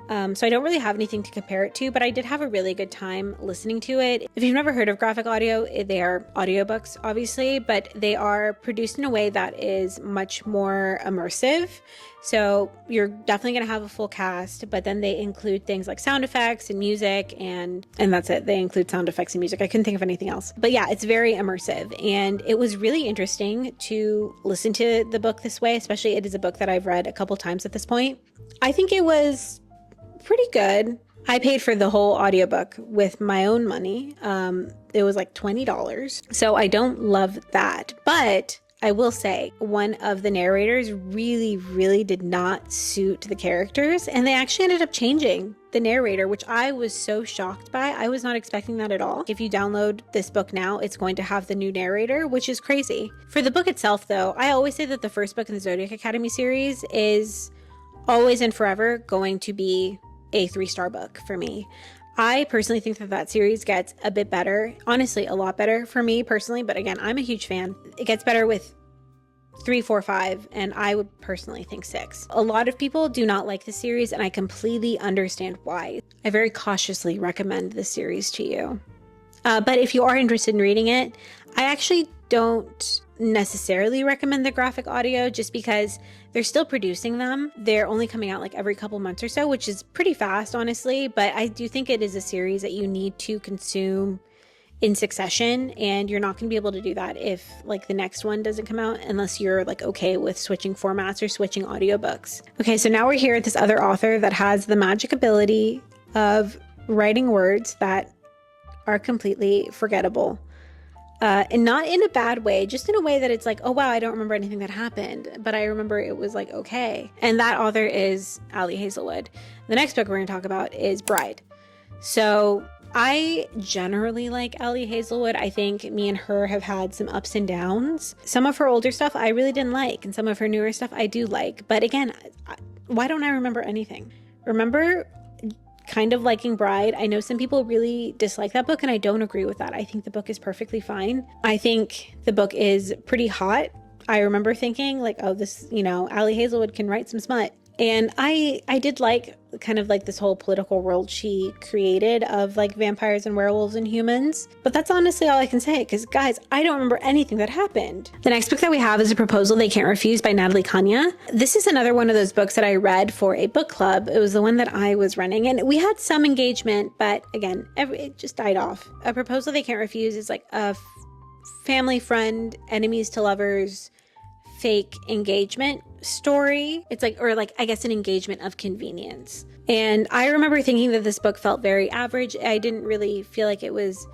so I don't really have anything to compare it to, but I did have a really good time listening to it. If you've never heard of Graphic Audio, they are audiobooks, obviously, but they are produced in a way that is much more immersive. So you're definitely going to have a full cast, but then they include things like sound effects and music, and that's it. They include sound effects and music. I couldn't think of anything else. But yeah, it's very immersive, and it was really interesting to listen to the book this way, especially it is a book that I've read a couple times at this point. I think it was pretty good. I paid for the whole audiobook with my own money. It was like $20. So I don't love that, but I will say one of the narrators really did not suit the characters, and they actually ended up changing the narrator, which I was so shocked by. I was not expecting that at all. If you download this book now, it's going to have the new narrator, which is crazy. For the book itself, though, I always say that the first book in the Zodiac Academy series is always and forever going to be a 3-star book for me. I personally think that series gets a bit better, honestly a lot better for me personally, but again, I'm a huge fan. It gets better with 3, 4, 5, and I would personally think 6. A lot of people do not like the series, and I completely understand why. I very cautiously recommend this series to you. But if you are interested in reading it, I actually don't necessarily recommend the graphic audio just because they're still producing them. They're only coming out like every couple months or so, which is pretty fast, honestly. But I do think it is a series that you need to consume in succession, and you're not going to be able to do that if like the next one doesn't come out unless you're like okay with switching formats or switching audiobooks. Okay, so now we're here at this other author that has the magic ability of writing words that are completely forgettable. And not in a bad way, just in a way that it's like, oh wow, I don't remember anything that happened, but I remember it was like okay. And that author is Ali Hazelwood. The next book we're going to talk about is Bride. So I generally like Allie Hazelwood. I think me and her have had some ups and downs. Some of her older stuff I really didn't like, and some of her newer stuff I do like. But again, why don't I remember anything? Remember kind of liking Bride. I know some people really dislike that book, and I don't agree with that. I think the book is perfectly fine. I think the book is pretty hot. I remember thinking like, oh, this, Allie Hazelwood can write some smut. And I did like kind of like this whole political world she created of like vampires and werewolves and humans. But that's honestly all I can say, because guys, I don't remember anything that happened. The next book that we have is A Proposal They Can't Refuse by Natalie Kanya. This is another one of those books that I read for a book club. It was the one that I was running, and we had some engagement, but again, it just died off. A Proposal They Can't Refuse is like a family friend, enemies to lovers, fake engagement story. It's like, or like, I guess an engagement of convenience. And I remember thinking that this book felt very average. I didn't really feel like it was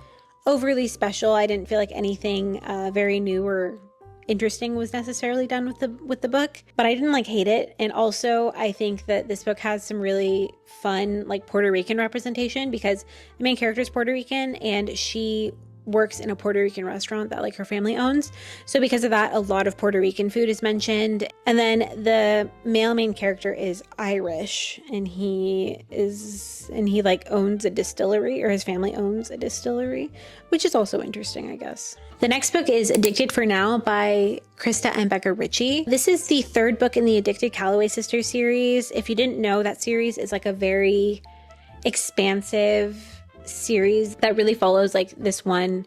overly special. I didn't feel like anything very new or interesting was necessarily done with the book, but I didn't like hate it. And also I think that this book has some really fun like Puerto Rican representation, because the main character is Puerto Rican and she works in a Puerto Rican restaurant that like her family owns. So because of that, a lot of Puerto Rican food is mentioned. And then the male main character is Irish, and he like owns a distillery, or his family owns a distillery, which is also interesting, I guess. The next book is Addicted for Now by Krista and Becca Ritchie. This is the third book in the Addicted Calloway Sisters series. If you didn't know, that series is like a very expansive series that really follows like this one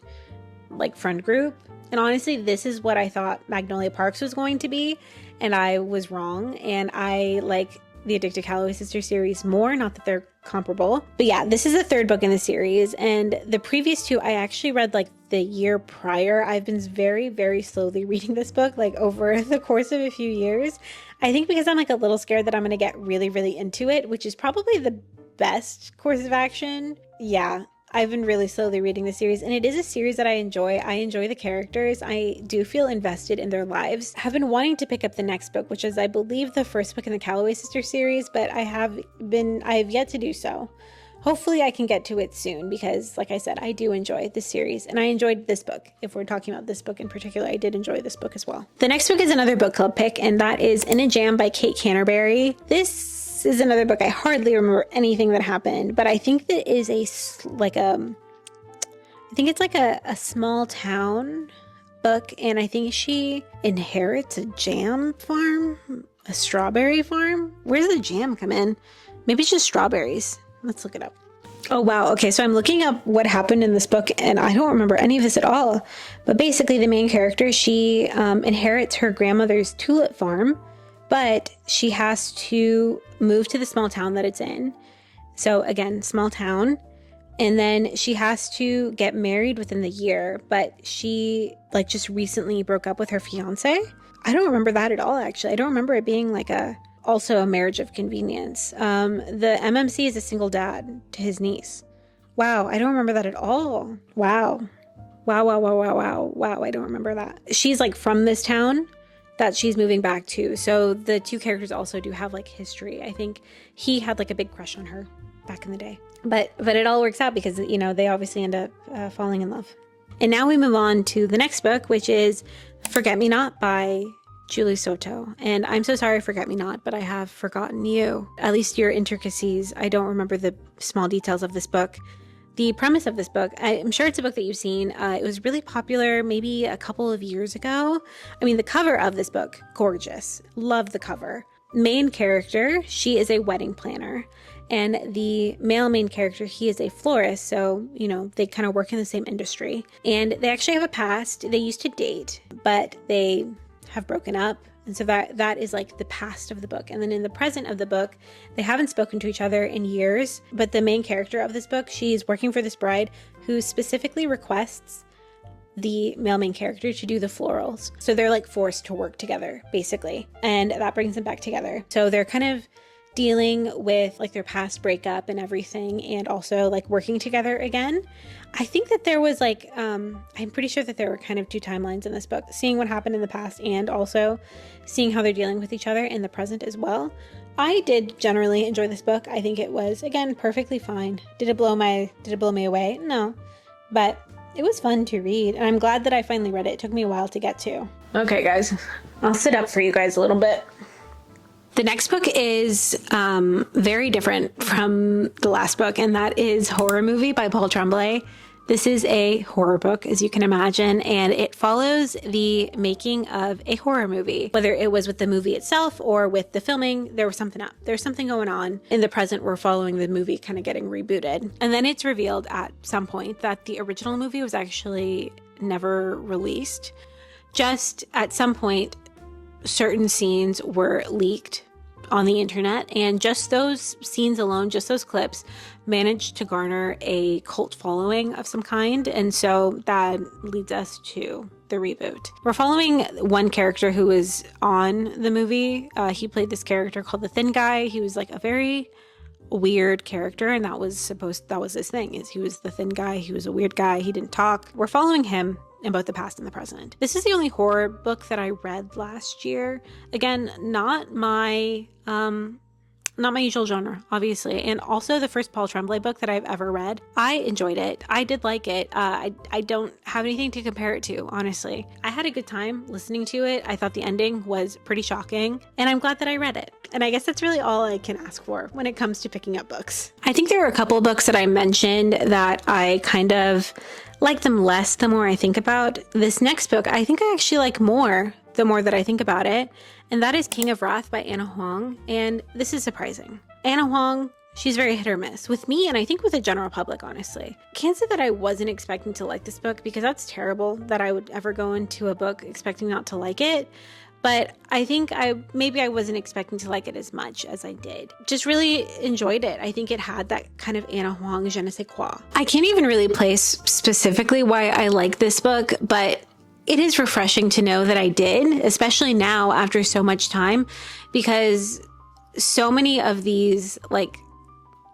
like friend group. And honestly, this is what I thought Magnolia Parks was going to be, and I was wrong. And I like the Addicted Calloway Sisters series more, not that they're comparable, but yeah, this is the third book in the series, and the previous two I actually read like the year prior. I've been very, very slowly reading this book like over the course of a few years. I think because I'm like a little scared that I'm going to get really, really into it, which is probably the best course of action. Yeah, I've been really slowly reading the series, and it is a series that I enjoy. I enjoy the characters. I do feel invested in their lives. Have been wanting to pick up the next book, which is, I believe, the first book in the Calloway Sisters series, but I have yet to do so. Hopefully I can get to it soon, because like I said, I do enjoy this series, and I enjoyed this book. If we're talking about this book in particular, I did enjoy this book as well. The next book is another book club pick, and that is In a Jam by Kate Canterbury. This is another book I hardly remember anything that happened, but I think that is I think it's like a small town book, and I think she inherits a jam farm, a strawberry farm. Where does the jam come in? Maybe it's just strawberries. Let's look it up. Oh, wow. Okay, so I'm looking up what happened in this book, and I don't remember any of this at all. But basically, the main character, she inherits her grandmother's tulip farm, but she has to move to the small town that it's in. So again, small town. And then she has to get married within the year, but she like just recently broke up with her fiance. I don't remember that at all, actually. I don't remember it being like also a marriage of convenience. The MMC is a single dad to his niece. Wow, I don't remember that at all. Wow. Wow, I don't remember that. She's like from this town that she's moving back to. So the two characters also do have like history. I think he had like a big crush on her back in the day. But it all works out because, they obviously end up falling in love. And now we move on to the next book, which is Forget Me Not by Julie Soto. And I'm so sorry, Forget Me Not, but I have forgotten you. At least your intricacies. I don't remember the small details of this book. The premise of this book, I'm sure it's a book that you've seen. It was really popular maybe a couple of years ago. I mean, the cover of this book, gorgeous. Love the cover. Main character, she is a wedding planner. And the male main character, he is a florist. So, they kind of work in the same industry. And they actually have a past. They used to date, but they have broken up. And so that is like the past of the book. And then in the present of the book, they haven't spoken to each other in years. But the main character of this book, she's working for this bride who specifically requests the male main character to do the florals. So they're like forced to work together, basically. And that brings them back together. So they're kind of dealing with like their past breakup and everything, and also like working together again. I think that there was like, I'm pretty sure that there were kind of two timelines in this book, seeing what happened in the past and also seeing how they're dealing with each other in the present as well. I did generally enjoy this book. I think it was, again, perfectly fine. Did it blow me away? No, but it was fun to read, and I'm glad that I finally read it. It took me a while to get to. Okay, guys, I'll sit up for you guys a little bit. The next book is very different from the last book, and that is Horror Movie by Paul Tremblay. This is a horror book, as you can imagine, and it follows the making of a horror movie. Whether it was with the movie itself or with the filming, there was something up. There's something going on. In the present, we're following the movie kind of getting rebooted. And then it's revealed at some point that the original movie was actually never released. Just at some point, certain scenes were leaked on the internet, and just those scenes alone, just those clips, managed to garner a cult following of some kind, and so that leads us to the reboot. We're following one character who was on the movie. He played this character called the Thin Guy. He was like a very weird character, and that was his thing, is he was the thin guy. He was a weird guy. He didn't talk. We're following him in both the past and the present. This is the only horror book that I read last year. Again, not my usual genre, obviously, and also the first Paul Tremblay book that I've ever read. I enjoyed it. I did like it. I don't have anything to compare it to, honestly. I had a good time listening to it. I thought the ending was pretty shocking, and I'm glad that I read it. And I guess that's really all I can ask for when it comes to picking up books. I think there are a couple of books that I mentioned that I kind of like them less the more I think about. This next book, I think I actually like more the more that I think about it, and that is King of Wrath by Anna Huang. And this is surprising. Anna Huang, she's very hit or miss with me, and I think with the general public, honestly. Can't say that I wasn't expecting to like this book, because that's terrible that I would ever go into a book expecting not to like it. But I think maybe I wasn't expecting to like it as much as I did. Just really enjoyed it. I think it had that kind of Anna Huang je ne sais quoi. I can't even really place specifically why I like this book, but it is refreshing to know that I did, especially now after so much time, because so many of these, like,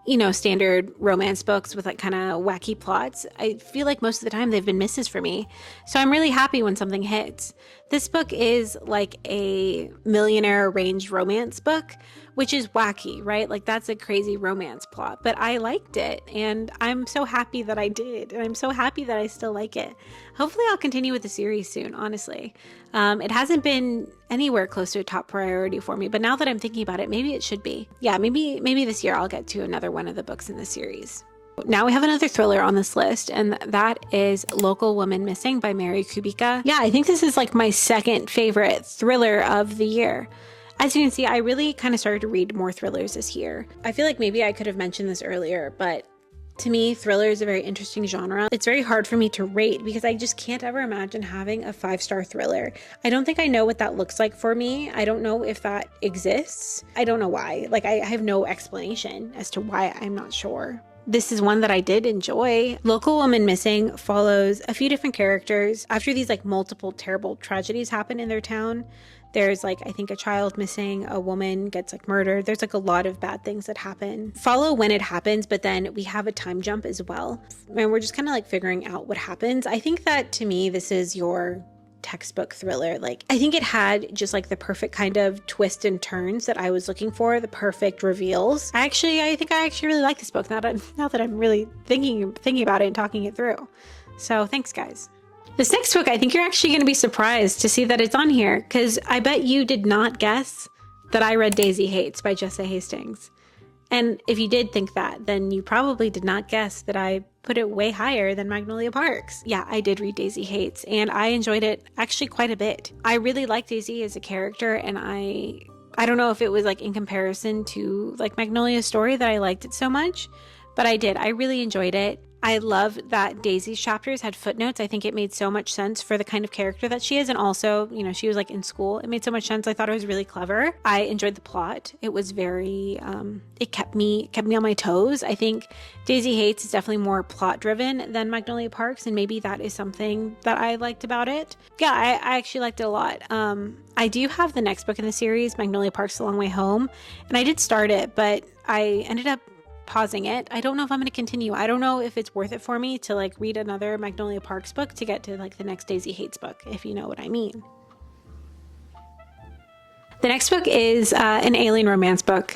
you know, standard romance books with like kind of wacky plots, I feel like most of the time they've been misses for me. So I'm really happy when something hits. This book is like a millionaire arranged romance book, which is wacky, right? Like that's a crazy romance plot, but I liked it, and I'm so happy that I did, and I'm so happy that I still like it. Hopefully I'll continue with the series soon, honestly. It hasn't been anywhere close to a top priority for me, but now that I'm thinking about it, maybe it should be. Yeah, maybe this year I'll get to another one of the books in the series. Now we have another thriller on this list, and that is Local Woman Missing by Mary Kubica. Yeah, I think this is like my second favorite thriller of the year. As you can see, I really kind of started to read more thrillers this year. I feel like maybe I could have mentioned this earlier, but to me, thriller is a very interesting genre. It's very hard for me to rate because I just can't ever imagine having a 5-star thriller. I don't think I know what that looks like for me. I don't know if that exists. I don't know why. Like, I have no explanation as to why. I'm not sure. This is one that I did enjoy. Local Woman Missing follows a few different characters after these like multiple terrible tragedies happen in their town. There's like, I think, a child missing, a woman gets like murdered. There's like a lot of bad things that happen. Follow when it happens, but then we have a time jump as well. And we're just kind of like figuring out what happens. I think that to me, this is your textbook thriller. Like, I think it had just like the perfect kind of twist and turns that I was looking for, the perfect reveals. I think I actually really like this book now that I'm really thinking about it and talking it through. So thanks, guys. This next book, I think you're actually going to be surprised to see that it's on here, because I bet you did not guess that I read Daisy Hates by Jessa Hastings. And if you did think that, then you probably did not guess that I put it way higher than Magnolia Parks. Yeah, I did read Daisy Hates, and I enjoyed it actually quite a bit. I really liked Daisy as a character, and I don't know if it was like in comparison to like Magnolia's story that I liked it so much, but I did. I really enjoyed it. I love that Daisy's chapters had footnotes. I think it made so much sense for the kind of character that she is. And also, you know, she was like in school. It made so much sense. I thought it was really clever. I enjoyed the plot. It was very, it kept me on my toes. I think Daisy Hates is definitely more plot driven than Magnolia Parks. And maybe that is something that I liked about it. Yeah, I actually liked it a lot. I do have the next book in the series, Magnolia Parks: The Long Way Home. And I did start it, but I ended up pausing it. I don't know if I'm going to continue. I don't know if it's worth it for me to like read another Magnolia Parks book to get to like the next Daisy Hates book, if you know what I mean. The next book is an alien romance book.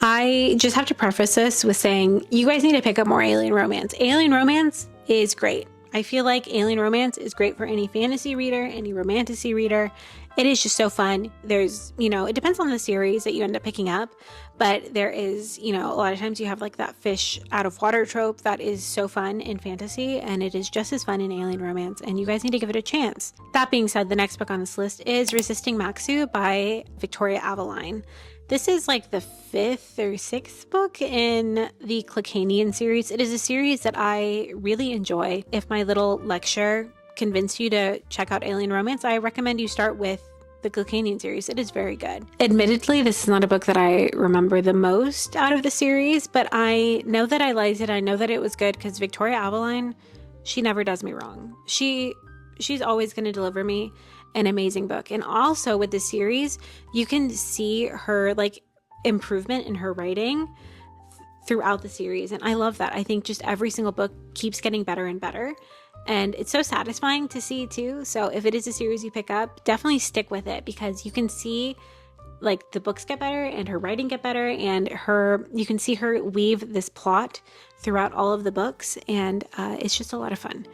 I just have to preface this with saying you guys need to pick up more alien romance. Alien romance is great. I feel like alien romance is great for any fantasy reader, any romantasy reader. It is just so fun. There's, you know, it depends on the series that you end up picking up, but there is, you know, a lot of times you have like that fish out of water trope that is so fun in fantasy, and it is just as fun in alien romance, and you guys need to give it a chance. That being said, the next book on this list is Resisting Maxu by Victoria Aveline. This is like the 5th or 6th book in the Clickanian series. It is a series that I really enjoy. If my little lecture convinced you to check out alien romance, I recommend you start with the Clickanian series. It is very good. Admittedly, this is not a book that I remember the most out of the series, but I know that I liked it. I know that it was good because Victoria Aveline, she never does me wrong. She's always going to deliver me an amazing book. And also with this series, you can see her like improvement in her writing throughout the series. And I love that. I think just every single book keeps getting better and better. And it's so satisfying to see too. So if it is a series you pick up, definitely stick with it because you can see like the books get better and her writing get better, and you can see her weave this plot throughout all of the books, and it's just a lot of fun.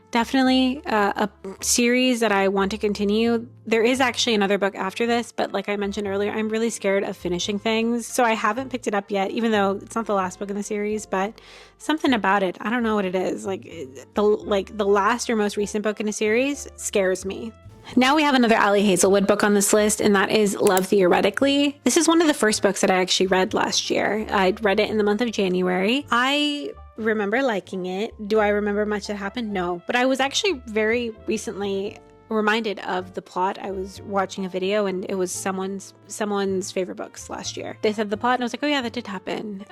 Definitely a series that I want to continue. There is actually another book after this, but like I mentioned earlier, I'm really scared of finishing things. So I haven't picked it up yet, even though it's not the last book in the series, but something about it, I don't know what it is. Like the last or most recent book in a series scares me. Now we have another Ali Hazelwood book on this list, and that is Love Theoretically. This is one of the first books that I actually read last year. I'd read it in the month of January. I remember liking it. Do I remember much that happened? No. But I was actually very recently reminded of the plot. I was watching a video and it was someone's favorite books last year. They said the plot and I was like, oh yeah, that did happen.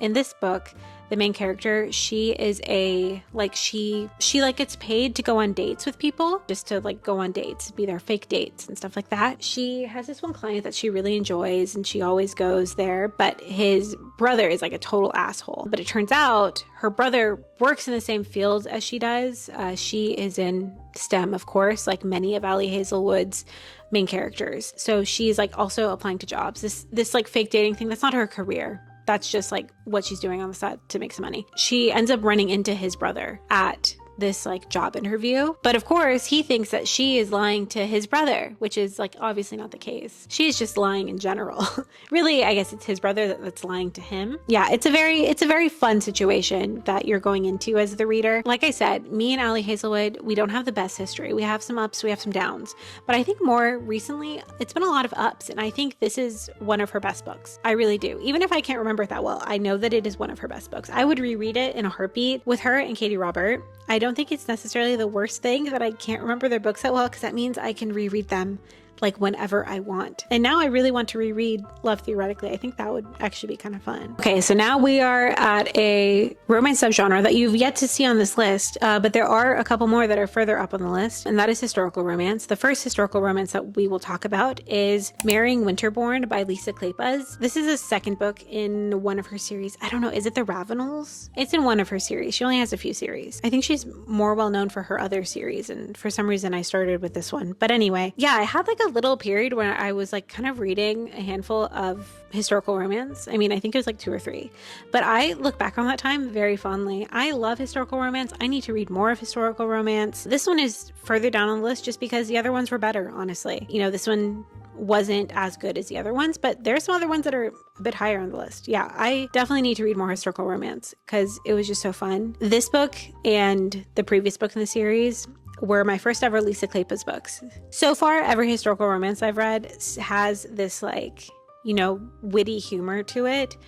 In this book, the main character, she is she gets paid to go on dates with people, just to like go on dates, be their fake dates and stuff like that. She has this one client that she really enjoys and she always goes there, but his brother is like a total asshole. But it turns out her brother works in the same field as she does. She is in STEM, of course, like many of Ali Hazelwood's main characters. So she's like also applying to jobs. This like fake dating thing, that's not her career. That's just like what she's doing on the side to make some money. She ends up running into his brother at this like job interview. But of course, he thinks that she is lying to his brother, which is like obviously not the case. She's just lying in general. Really, I guess it's his brother that's lying to him. Yeah, it's a very fun situation that you're going into as the reader. Like I said, me and Ali Hazelwood, we don't have the best history. We have some ups, we have some downs. But I think more recently, it's been a lot of ups. And I think this is one of her best books. I really do. Even if I can't remember it that well, I know that it is one of her best books. I would reread it in a heartbeat with her and Katie Robert. I don't think it's necessarily the worst thing that I can't remember their books that well, because that means I can reread them like whenever I want. And now I really want to reread Love Theoretically. I think that would actually be kind of fun. Okay, so now we are at a romance subgenre that you've yet to see on this list, but there are a couple more that are further up on the list, and that is historical romance. The first historical romance that we will talk about is Marrying Winterbourne by Lisa Kleypas. This is a second book in one of her series. I don't know, is it the Ravenels? It's in one of her series. She only has a few series. I think she's more well known for her other series, and for some reason I started with this one. But anyway, yeah, I had like a little period where I was like kind of reading a handful of historical romance. I mean, I think it was like 2 or 3, but I look back on that time very fondly. I love historical romance. I need to read more of historical romance. This one is further down on the list just because the other ones were better, honestly. You know, this one wasn't as good as the other ones, but there's some other ones that are a bit higher on the list. Yeah, I definitely need to read more historical romance because it was just so fun. This book and the previous book in the series were my first ever Lisa Kleypas books. So far, every historical romance I've read has this like, you know, witty humor to it.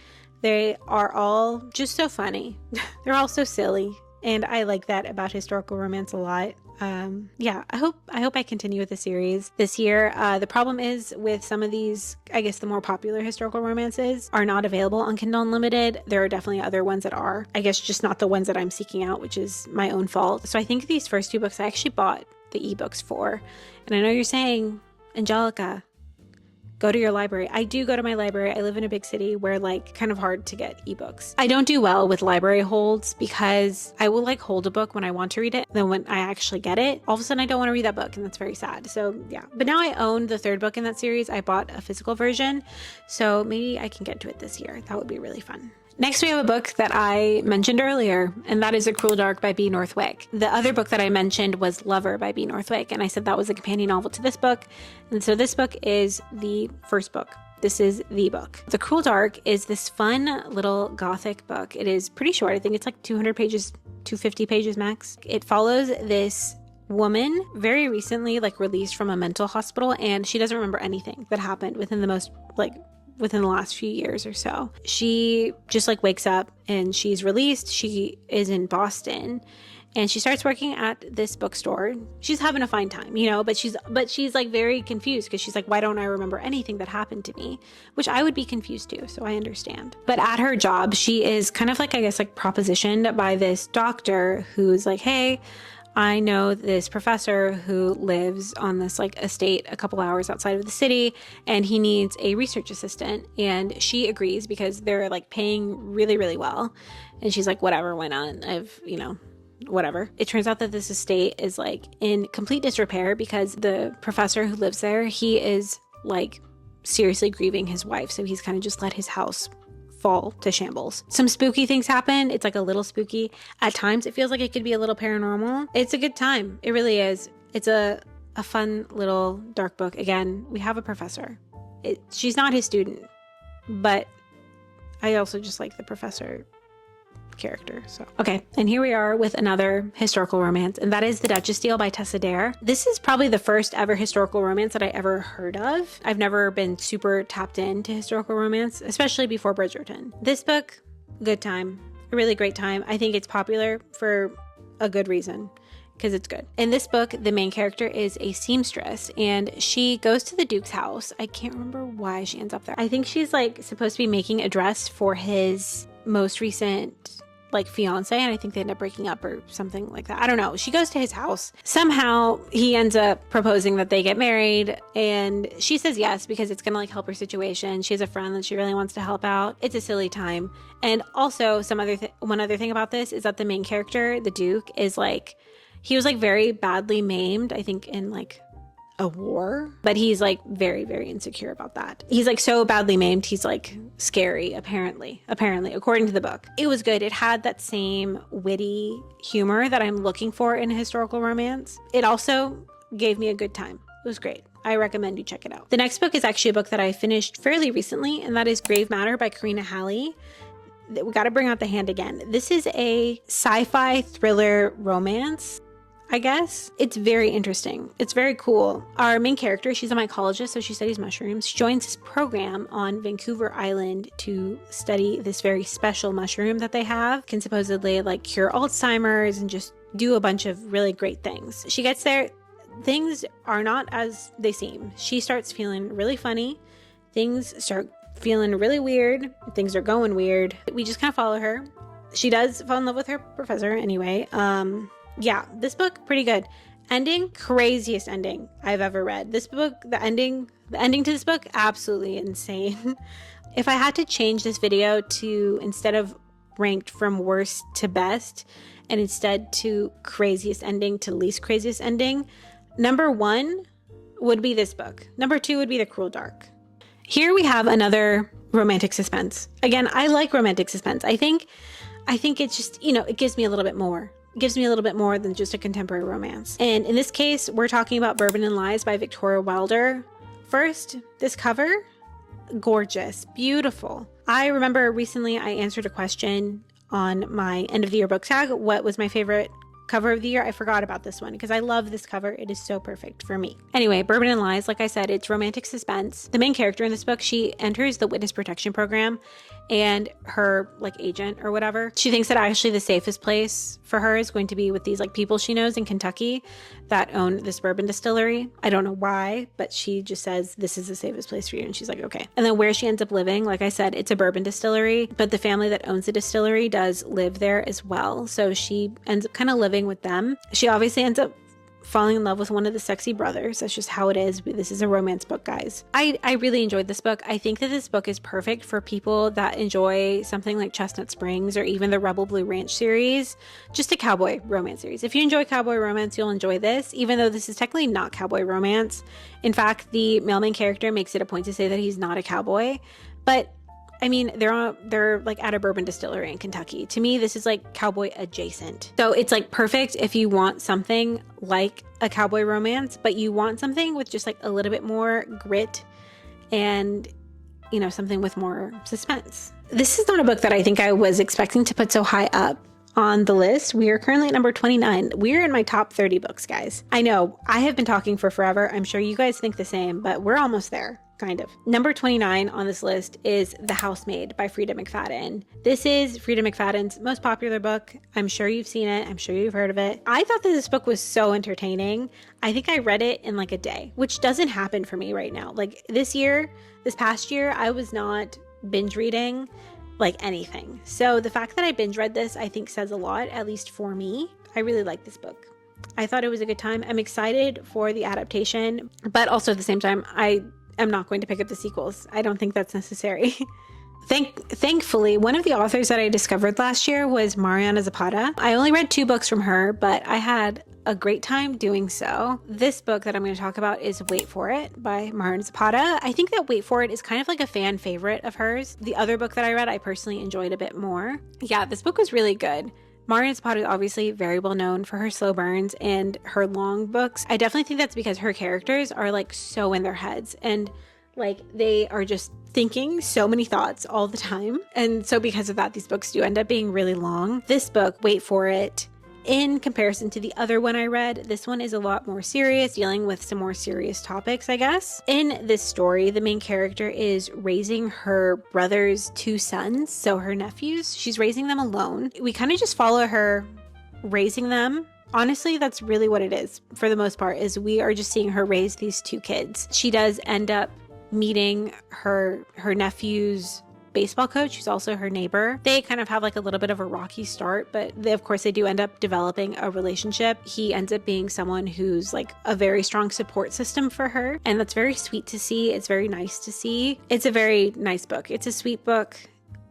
They are all just so funny. They're all so silly. And I like that about historical romance a lot. Yeah, I hope I continue with the series this year. The problem is with some of these, I guess the more popular historical romances are not available on Kindle Unlimited. There are definitely other ones that are, I guess just not the ones that I'm seeking out, which is my own fault. So I think these first two books I actually bought the ebooks for. And I know you're saying, Angelica, go to your library. I do go to my library. I live in a big city where like kind of hard to get ebooks. I don't do well with library holds because I will like hold a book when I want to read it. Then when I actually get it, all of a sudden I don't want to read that book, and that's very sad. So yeah, but now I own the third book in that series. I bought a physical version, so maybe I can get to it this year. That would be really fun. Next, we have a book that I mentioned earlier, and that is A Cruel Dark by B. Northwick. The other book that I mentioned was Lover by B. Northwick, and I said that was a companion novel to this book. And so this book is the first book. This is the book. The Cruel Dark is this fun little gothic book. It is pretty short. I think it's like 200 pages, 250 pages max. It follows this woman very recently like released from a mental hospital, and she doesn't remember anything that happened within the last few years or so. She just like wakes up and she's released. She is in Boston and she starts working at this bookstore. She's having a fine time, you know, but she's like very confused because she's like, why don't I remember anything that happened to me? Which I would be confused too, so I understand. But at her job, she is kind of like, I guess, like propositioned by this doctor who's like, hey, I know this professor who lives on this like estate a couple hours outside of the city, and he needs a research assistant. And she agrees because they're like paying really, really well. And she's like, whatever, why not? Whatever. It turns out that this estate is like in complete disrepair because the professor who lives there, he is like seriously grieving his wife. So he's kind of just let his house fall to shambles. Some spooky things happen. It's like a little spooky. At times it feels like it could be a little paranormal. It's a good time. It really is. It's a fun little dark book. Again, we have a professor. She's not his student, but I also just like the professor character. So okay, and here we are with another historical romance, and that is The Duchess Deal by Tessa Dare. This is probably the first ever historical romance that I ever heard of. I've never been super tapped into historical romance, especially before Bridgerton. This book, good time, a really great time. I think it's popular for a good reason, because it's good. In this book, the main character is a seamstress, and she goes to the Duke's house. I can't remember why she ends up there. I think she's like supposed to be making a dress for his most recent like fiance, and I think they end up breaking up or something like that. I don't know. She goes to his house. Somehow he ends up proposing that they get married, and she says yes because it's gonna like help her situation. She has a friend that she really wants to help out. It's a silly time. And also one other thing about this is that the main character, the Duke, is like, he was like very badly maimed, I think in like a war, but he's like very, very insecure about that. He's like so badly maimed, he's like scary, apparently, according to the book. It was good. It had that same witty humor that I'm looking for in a historical romance. It also gave me a good time. It was great. I recommend you check it out. The next book is actually a book that I finished fairly recently, and that is Grave Matter by Karina Halley. We got to bring out the hand again. This is a sci-fi thriller romance, I guess. It's very interesting. It's very cool. Our main character, she's a mycologist, so she studies mushrooms. She joins this program on Vancouver Island to study this very special mushroom that they have. Can supposedly like cure Alzheimer's and just do a bunch of really great things. She gets there. Things are not as they seem. She starts feeling really funny. Things start feeling really weird. Things are going weird. We just kind of follow her. She does fall in love with her professor anyway. Yeah, this book, pretty good. Ending, craziest ending I've ever read. This book, the ending to this book, absolutely insane. If I had to change this video to, instead of ranked from worst to best, and instead to craziest ending to least craziest ending, number 1 would be this book. Number 2 would be The Cruel Dark. Here we have another romantic suspense. Again, I like romantic suspense. I think it's just, you know, it gives me a little bit more. Gives me a little bit more than just a contemporary romance. And in this case, we're talking about Bourbon and Lies by Victoria Wilder. First, this cover, gorgeous, beautiful. I remember recently I answered a question on my end of the year book tag. What was my favorite cover of the year, I forgot about this one because I love this cover. It is so perfect for me. Anyway, Bourbon and Lies, like I said, it's romantic suspense. The main character in this book, she enters the witness protection program, and her like agent or whatever, she thinks that actually the safest place for her is going to be with these like people she knows in Kentucky that own this bourbon distillery. I don't know why, but she just says this is the safest place for you, and she's like, okay. And then where she ends up living, like I said, it's a bourbon distillery, but the family that owns the distillery does live there as well, so she ends up kind of living with them. She obviously ends up falling in love with one of the sexy brothers. That's just how it is. This is a romance book, guys. I really enjoyed this book. I think that this book is perfect for people that enjoy something like Chestnut Springs or even the Rebel Blue Ranch series, just a cowboy romance series. If you enjoy cowboy romance, you'll enjoy this, even though this is technically not cowboy romance. In fact, the male main character makes it a point to say that he's not a cowboy, but I mean, they're like at a bourbon distillery in Kentucky. To me, this is like cowboy adjacent. So it's like perfect if you want something like a cowboy romance, but you want something with just like a little bit more grit and, you know, something with more suspense. This is not a book that I think I was expecting to put so high up on the list. We are currently at number 29. We're in my top 30 books, guys. I know I have been talking for forever. I'm sure you guys think the same, but we're almost there. Kind of. Number 29 on this list is The Housemaid by Frida McFadden. This is Frida McFadden's most popular book. I'm sure you've seen it. I'm sure you've heard of it. I thought that this book was so entertaining. I think I read it in like a day, which doesn't happen for me right now. Like this past year, I was not binge reading like anything. So the fact that I binge read this, I think says a lot, at least for me. I really like this book. I thought it was a good time. I'm excited for the adaptation, but also at the same time, I'm not going to pick up the sequels. I don't think that's necessary. Thankfully, one of the authors that I discovered last year was Mariana Zapata. I only read 2 books from her, but I had a great time doing so. This book that I'm going to talk about is Wait For It by Mariana Zapata. I think that Wait For It is kind of like a fan favorite of hers. The other book that I read, I personally enjoyed a bit more. Yeah, this book was really good. Mariana Zapata is obviously very well known for her slow burns and her long books. I definitely think that's because her characters are like so in their heads and like they are just thinking so many thoughts all the time. And so because of that, these books do end up being really long. This book, Wait For It, in comparison to the other one I read, this one is a lot more serious, dealing with some more serious topics, I guess. In this story, the main character is raising her brother's 2 sons, so her nephews. She's raising them alone. We kind of just follow her raising them. Honestly, that's really what it is for the most part, is we are just seeing her raise these 2 kids. She does end up meeting her nephew's baseball coach, who's also her neighbor. They kind of have like a little bit of a rocky start, but of course they do end up developing a relationship. He ends up being someone who's like a very strong support system for her, and that's very sweet to see. It's very nice to see. It's a very nice book. It's a sweet book.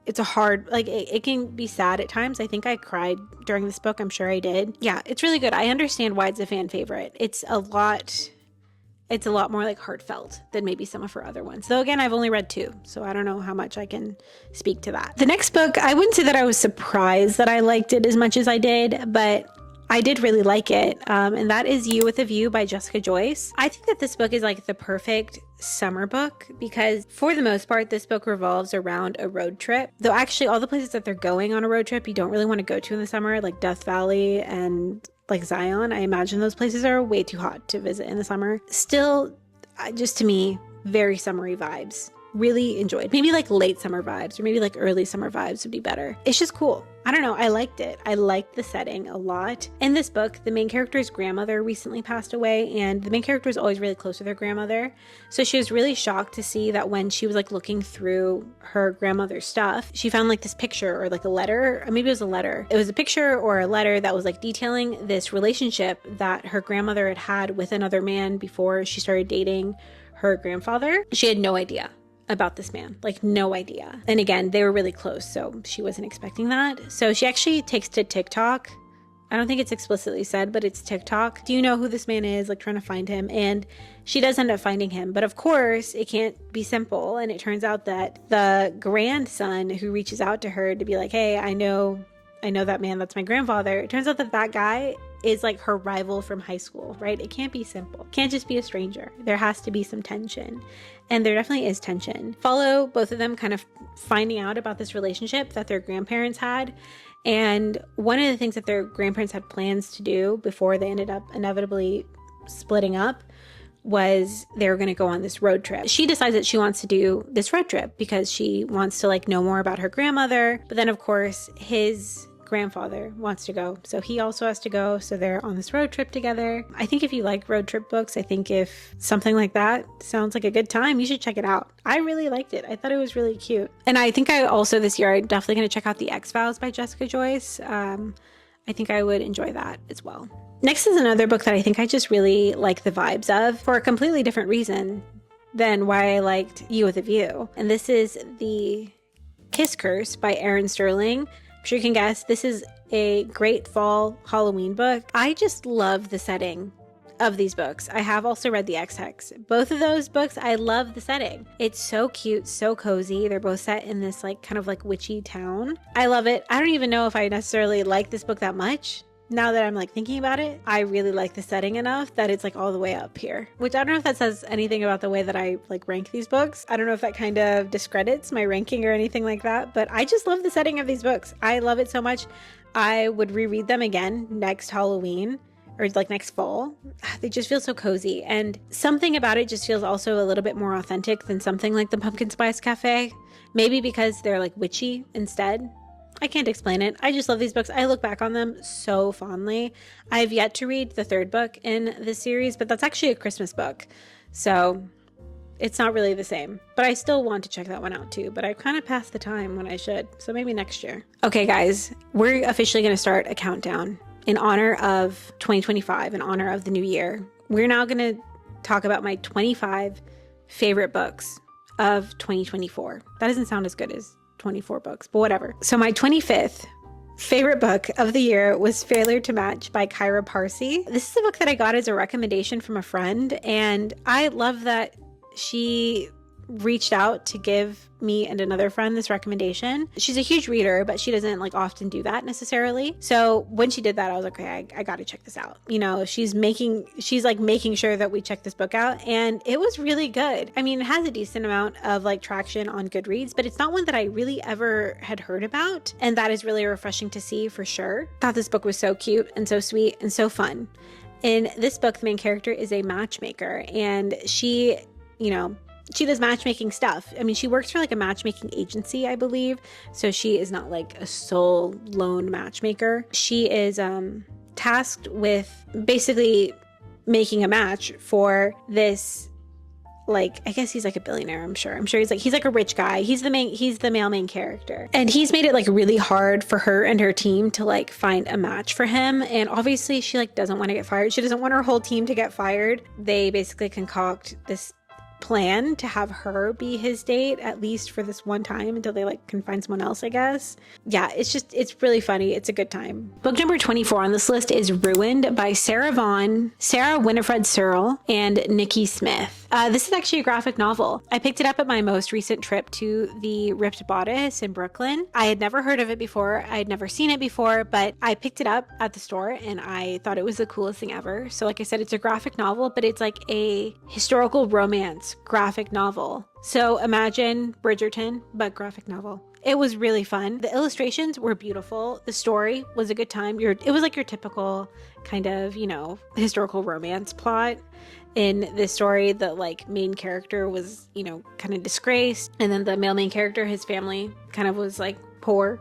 It's a hard, like it can be sad at times. I think I cried during this book. I'm sure I did. Yeah, it's really good. I understand why it's a fan favorite. It's a lot more like heartfelt than maybe some of her other ones. Though again, I've only read 2, so I don't know how much I can speak to that. The next book, I wouldn't say that I was surprised that I liked it as much as I did, but I did really like it. And that is You with a View by Jessica Joyce. I think that this book is like the perfect summer book because for the most part, this book revolves around a road trip. Though actually all the places that they're going on a road trip, you don't really want to go to in the summer, like Death Valley and like Zion. I imagine those places are way too hot to visit in the summer. Still, just to me, very summery vibes. Really enjoyed. Maybe like late summer vibes or maybe like early summer vibes would be better. It's just cool. I don't know. I liked it. I liked the setting a lot. In this book, the main character's grandmother recently passed away, and the main character was always really close with her grandmother. So she was really shocked to see that when she was like looking through her grandmother's stuff, she found like this picture or like a letter, or maybe it was a letter. It was a picture or a letter that was like detailing this relationship that her grandmother had had with another man before she started dating her grandfather. She had no idea about this man, like no idea. And again, they were really close, so she wasn't expecting that. So she actually takes to TikTok. I don't think it's explicitly said, but it's TikTok. Do you know who this man is? Like trying to find him. And she does end up finding him. But of course, it can't be simple. And it turns out that the grandson who reaches out to her to be like, hey, I know that man, that's my grandfather. It turns out that that guy is like her rival from high school, right? It can't be simple. It can't just be a stranger. There has to be some tension. And there definitely is tension. Follow both of them kind of finding out about this relationship that their grandparents had. And one of the things that their grandparents had plans to do before they ended up inevitably splitting up was they were going to go on this road trip. She decides that she wants to do this road trip because she wants to like know more about her grandmother. But then of course his grandfather wants to go, so he also has to go. So they're on this road trip together. I think if you like road trip books, I think if something like that sounds like a good time, you should check it out. I really liked it. I thought it was really cute. And I think I also this year I'm definitely going to check out The X-Files by Jessica Joyce. I think I would enjoy that as well. Next is another book that I think I just really like the vibes of for a completely different reason than why I liked You with a View. And this is The Kiss Curse by Erin Sterling. I'm sure you can guess, this is a great fall Halloween book. I just love the setting of these books. I have also read The X-Hex. Both of those books, I love the setting. It's so cute, so cozy. They're both set in this like kind of like witchy town. I love it. I don't even know if I necessarily like this book that much. Now that I'm like thinking about it, I really like the setting enough that it's like all the way up here, which I don't know if that says anything about the way that I like rank these books. I don't know if that kind of discredits my ranking or anything like that, but I just love the setting of these books. I love it so much. I would reread them again next Halloween or like next fall. They just feel so cozy, and something about it just feels also a little bit more authentic than something like the Pumpkin Spice Cafe. Maybe because they're like witchy instead. I can't explain it. I just love these books. I look back on them so fondly. I've yet to read the third book in this series, but that's actually a Christmas book. So it's not really the same. But I still want to check that one out too. But I've kind of passed the time when I should. So maybe next year. Okay, guys. We're officially going to start a countdown in honor of 2025, in honor of the new year. We're now going to talk about my 25 favorite books of 2024. That doesn't sound as good as 24 books, but whatever. So my 25th favorite book of the year was Failure to Match by Kyra Parsi. This is a book that I got as a recommendation from a friend, and I love that she reached out to give me and another friend this recommendation. She's a huge reader, but she doesn't like often do that necessarily. So when she did that, I was like, okay, I got to check this out. You know, she's like making sure that we check this book out, and it was really good. I mean, it has a decent amount of like traction on Goodreads, but it's not one that I really ever had heard about, and that is really refreshing to see for sure. Thought this book was so cute and so sweet and so fun. In this book, the main character is a matchmaker, and she does matchmaking stuff. I mean, she works for like a matchmaking agency, I believe. So she is not like a sole lone matchmaker. She is tasked with basically making a match for this, like, I guess he's like a billionaire, I'm sure he's like a rich guy. He's the male main character. And he's made it like really hard for her and her team to like find a match for him. And obviously she like doesn't want to get fired. She doesn't want her whole team to get fired. They basically concoct this plan to have her be his date, at least for this one time, until they like can find someone else, I guess. Yeah, it's really funny. It's a good time. Book number 24 on this list is Ruined by Sarah Vaughn, Sarah Winifred Searle, and Nikki Smith. This is actually a graphic novel. I picked it up at my most recent trip to the Ripped Bodice in Brooklyn. I had never heard of it before. I had never seen it before, but I picked it up at the store and I thought it was the coolest thing ever. So like I said, it's a graphic novel, but it's like a historical romance graphic novel. So imagine Bridgerton, but graphic novel. It was really fun. The illustrations were beautiful. The story was a good time. It was like your typical kind of, historical romance plot. In this story, the like main character was, kind of disgraced. And then the male main character, his family kind of was like poor,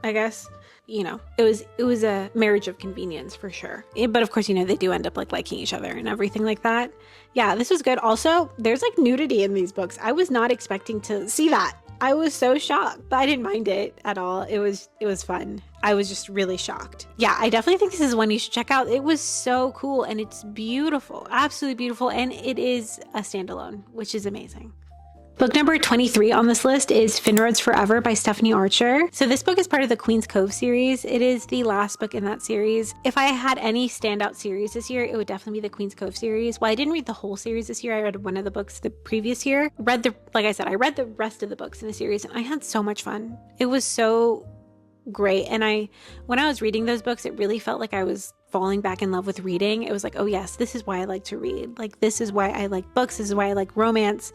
I guess. It was a marriage of convenience for sure. But of course, they do end up like liking each other and everything like that. Yeah, this was good. Also, there's like nudity in these books. I was not expecting to see that. I was so shocked, but I didn't mind it at all. It was fun. I was just really shocked. Yeah, I definitely think this is one you should check out. It was so cool and it's beautiful, absolutely beautiful. And it is a standalone, which is amazing. Book number 23 on this list is Finroads Forever by Stephanie Archer. So this book is part of the Queen's Cove series. It is the last book in that series. If I had any standout series this year, it would definitely be the Queen's Cove series. Well, I didn't read the whole series this year. I read one of the books the previous year. I read the rest of the books in the series and I had so much fun. It was so great. And when I was reading those books, it really felt like I was falling back in love with reading. It was like, oh yes, this is why I like to read. Like, this is why I like books. This is why I like romance.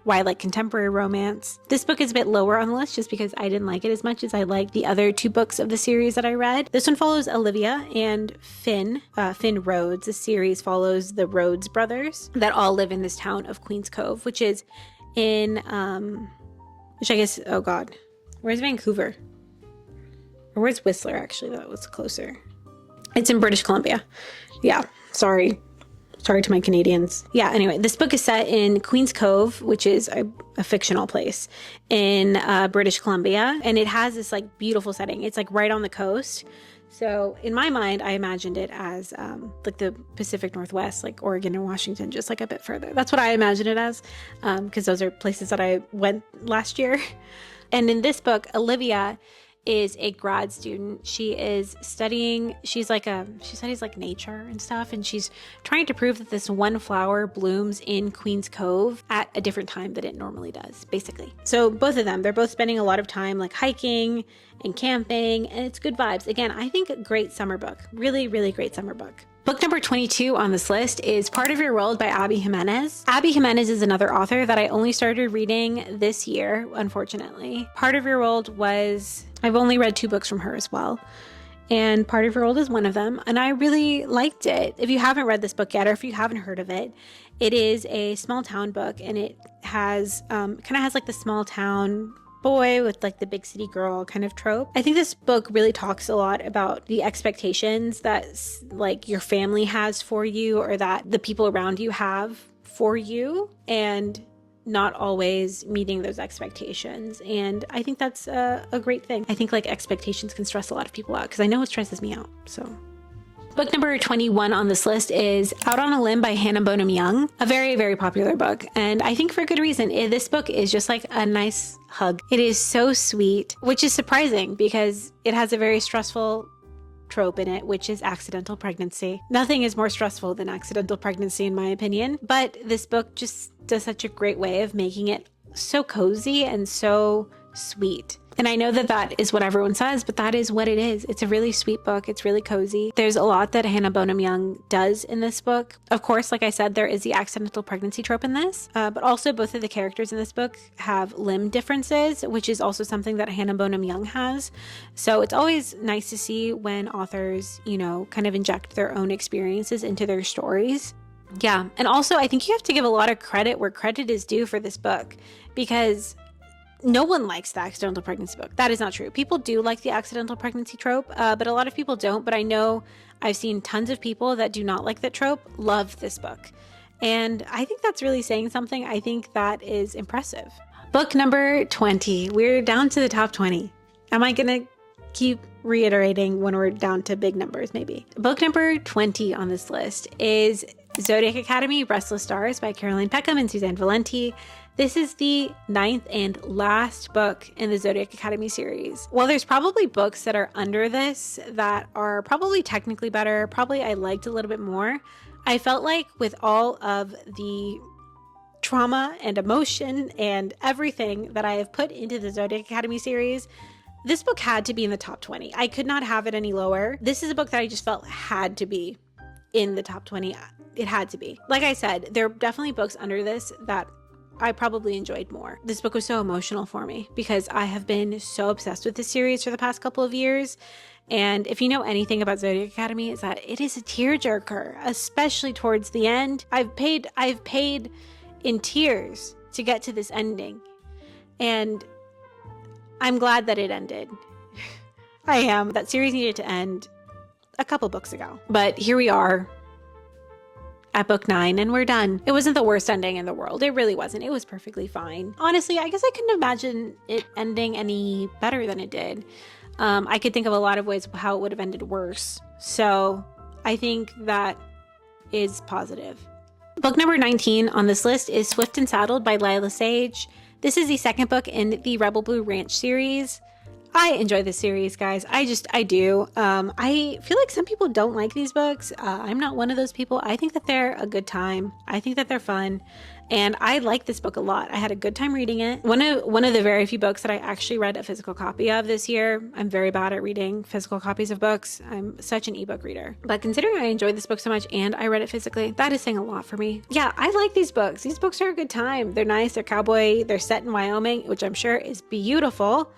why I like contemporary romance. This book is a bit lower on the list just because I didn't like it as much as I liked the other 2 books of the series that I read. This one follows Olivia and Finn Rhodes. The series follows the Rhodes brothers that all live in this town of Queens Cove, which is in, which I guess, oh God, where's Vancouver? Or where's Whistler, actually? That was closer. It's in British Columbia. Yeah, sorry to my Canadians. Yeah, anyway, this book is set in Queens Cove, which is a fictional place in British Columbia. And it has this like beautiful setting. It's like right on the coast. So in my mind, I imagined it as like the Pacific Northwest, like Oregon and Washington, just like a bit further. That's what I imagined it as, because those are places that I went last year. And in this book, Olivia is a grad student. She is studying, she studies like nature and stuff, and she's trying to prove that this one flower blooms in Queens Cove at a different time than it normally does, basically. So both of them, they're both spending a lot of time like hiking and camping, and it's good vibes. Again, I think a great summer book. Really, really great summer book. Book number 22 on this list is Part of Your World by Abby Jimenez. Abby Jimenez is another author that I only started reading this year, unfortunately. Part of Your World I've only read 2 books from her as well, and Part of Your World is one of them, and I really liked it. If you haven't read this book yet, or if you haven't heard of it, it is a small town book, and it has kind of has like the small town boy with like the big city girl kind of trope. I think this book really talks a lot about the expectations that like your family has for you, or that the people around you have for you, and not always meeting those expectations. And I think that's a great thing. I think like expectations can stress a lot of people out, because I know it stresses me out. So book number 21 on this list is Out on a Limb by Hannah Bonham Young, a very, very popular book. And I think for good reason. This book is just like a nice hug. It is so sweet, which is surprising because it has a very stressful trope in it, which is accidental pregnancy. Nothing is more stressful than accidental pregnancy, in my opinion. But this book just does such a great way of making it so cozy and so sweet. And I know that that is what everyone says, but that is what it is. It's a really sweet book. It's really cozy. There's a lot that Hannah Bonham Young does in this book. Of course, like I said, there is the accidental pregnancy trope in this, but also both of the characters in this book have limb differences, which is also something that Hannah Bonham Young has. So it's always nice to see when authors, kind of inject their own experiences into their stories. Yeah. And also, I think you have to give a lot of credit where credit is due for this book, because no one likes the accidental pregnancy book. That is not true. People do like the accidental pregnancy trope, but a lot of people don't. But I know I've seen tons of people that do not like that trope love this book. And I think that's really saying something. I think that is impressive. Book number 20. We're down to the top 20. Am I going to keep reiterating when we're down to big numbers? Maybe. Book number 20 on this list is Zodiac Academy, Restless Stars by Caroline Peckham and Suzanne Valenti. This is the 9th and last book in the Zodiac Academy series. While there's probably books that are under this that are probably technically better, probably I liked a little bit more, I felt like with all of the trauma and emotion and everything that I have put into the Zodiac Academy series, this book had to be in the top 20. I could not have it any lower. This is a book that I just felt had to be in the top 20. It had to be. Like I said, there are definitely books under this that I probably enjoyed more. This book was so emotional for me because I have been so obsessed with this series for the past couple of years. And if you know anything about Zodiac Academy, is that it is a tearjerker, especially towards the end. I've paid in tears to get to this ending. And I'm glad that it ended. I am. That series needed to end a couple books ago. But here we are at book 9 and we're done. It wasn't the worst ending in the world. It really wasn't. It was perfectly fine. Honestly, I guess I couldn't imagine it ending any better than it did. I could think of a lot of ways how it would have ended worse. So I think that is positive. Book number 19 on this list is Swift and Saddled by Lila Sage. This is the second book in the Rebel Blue Ranch series. I enjoy this series, guys. I do. I feel like some people don't like these books. I'm not one of those people. I think that they're a good time. I think that they're fun. And I like this book a lot. I had a good time reading it. One of the very few books that I actually read a physical copy of this year. I'm very bad at reading physical copies of books. I'm such an ebook reader. But considering I enjoyed this book so much and I read it physically, that is saying a lot for me. Yeah, I like these books. These books are a good time. They're nice. They're cowboy. They're set in Wyoming, which I'm sure is beautiful.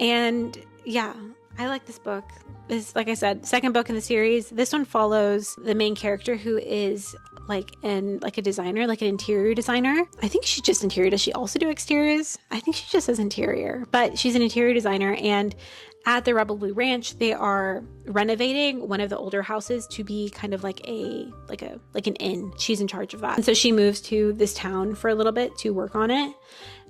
And yeah, I like this book. This, like I said, second book in the series. This one follows the main character, who is a designer, like an interior designer. I think she's just interior. Does she also do exteriors? I think she just does interior, but she's an interior designer. And at the Rebel Blue Ranch, they are renovating one of the older houses to be kind of like an inn. She's in charge of that. And so she moves to this town for a little bit to work on it.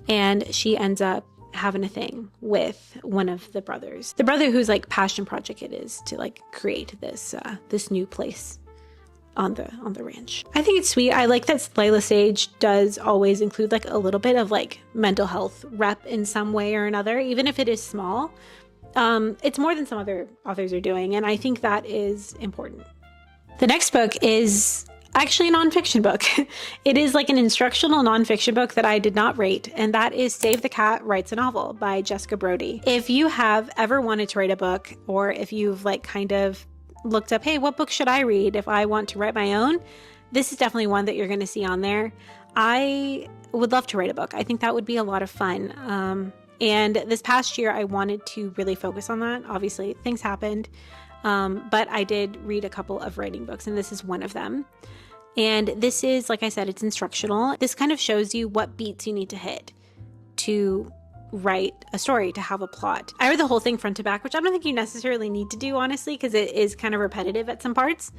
And she ends up having a thing with one of the brothers. The brother whose like passion project it is to like create this new place on the ranch. I think it's sweet. I like that Layla Sage does always include like a little bit of like mental health rep in some way or another, even if it is small. It's more than some other authors are doing, and I think that is important. The next book is actually a nonfiction book. It is like an instructional nonfiction book that I did not rate, and that is Save the Cat Writes a Novel by Jessica Brody. If you have ever wanted to write a book, or if you've like kind of looked up, hey, what book should I read if I want to write my own? This is definitely one that you're going to see on there. I would love to write a book. I think that would be a lot of fun. And this past year, I wanted to really focus on that. Obviously, things happened, but I did read a couple of writing books, and this is one of them. And this is, like I said, it's instructional. This kind of shows you what beats you need to hit to write a story, to have a plot. I read the whole thing front to back, which I don't think you necessarily need to do, honestly, because it is kind of repetitive at some parts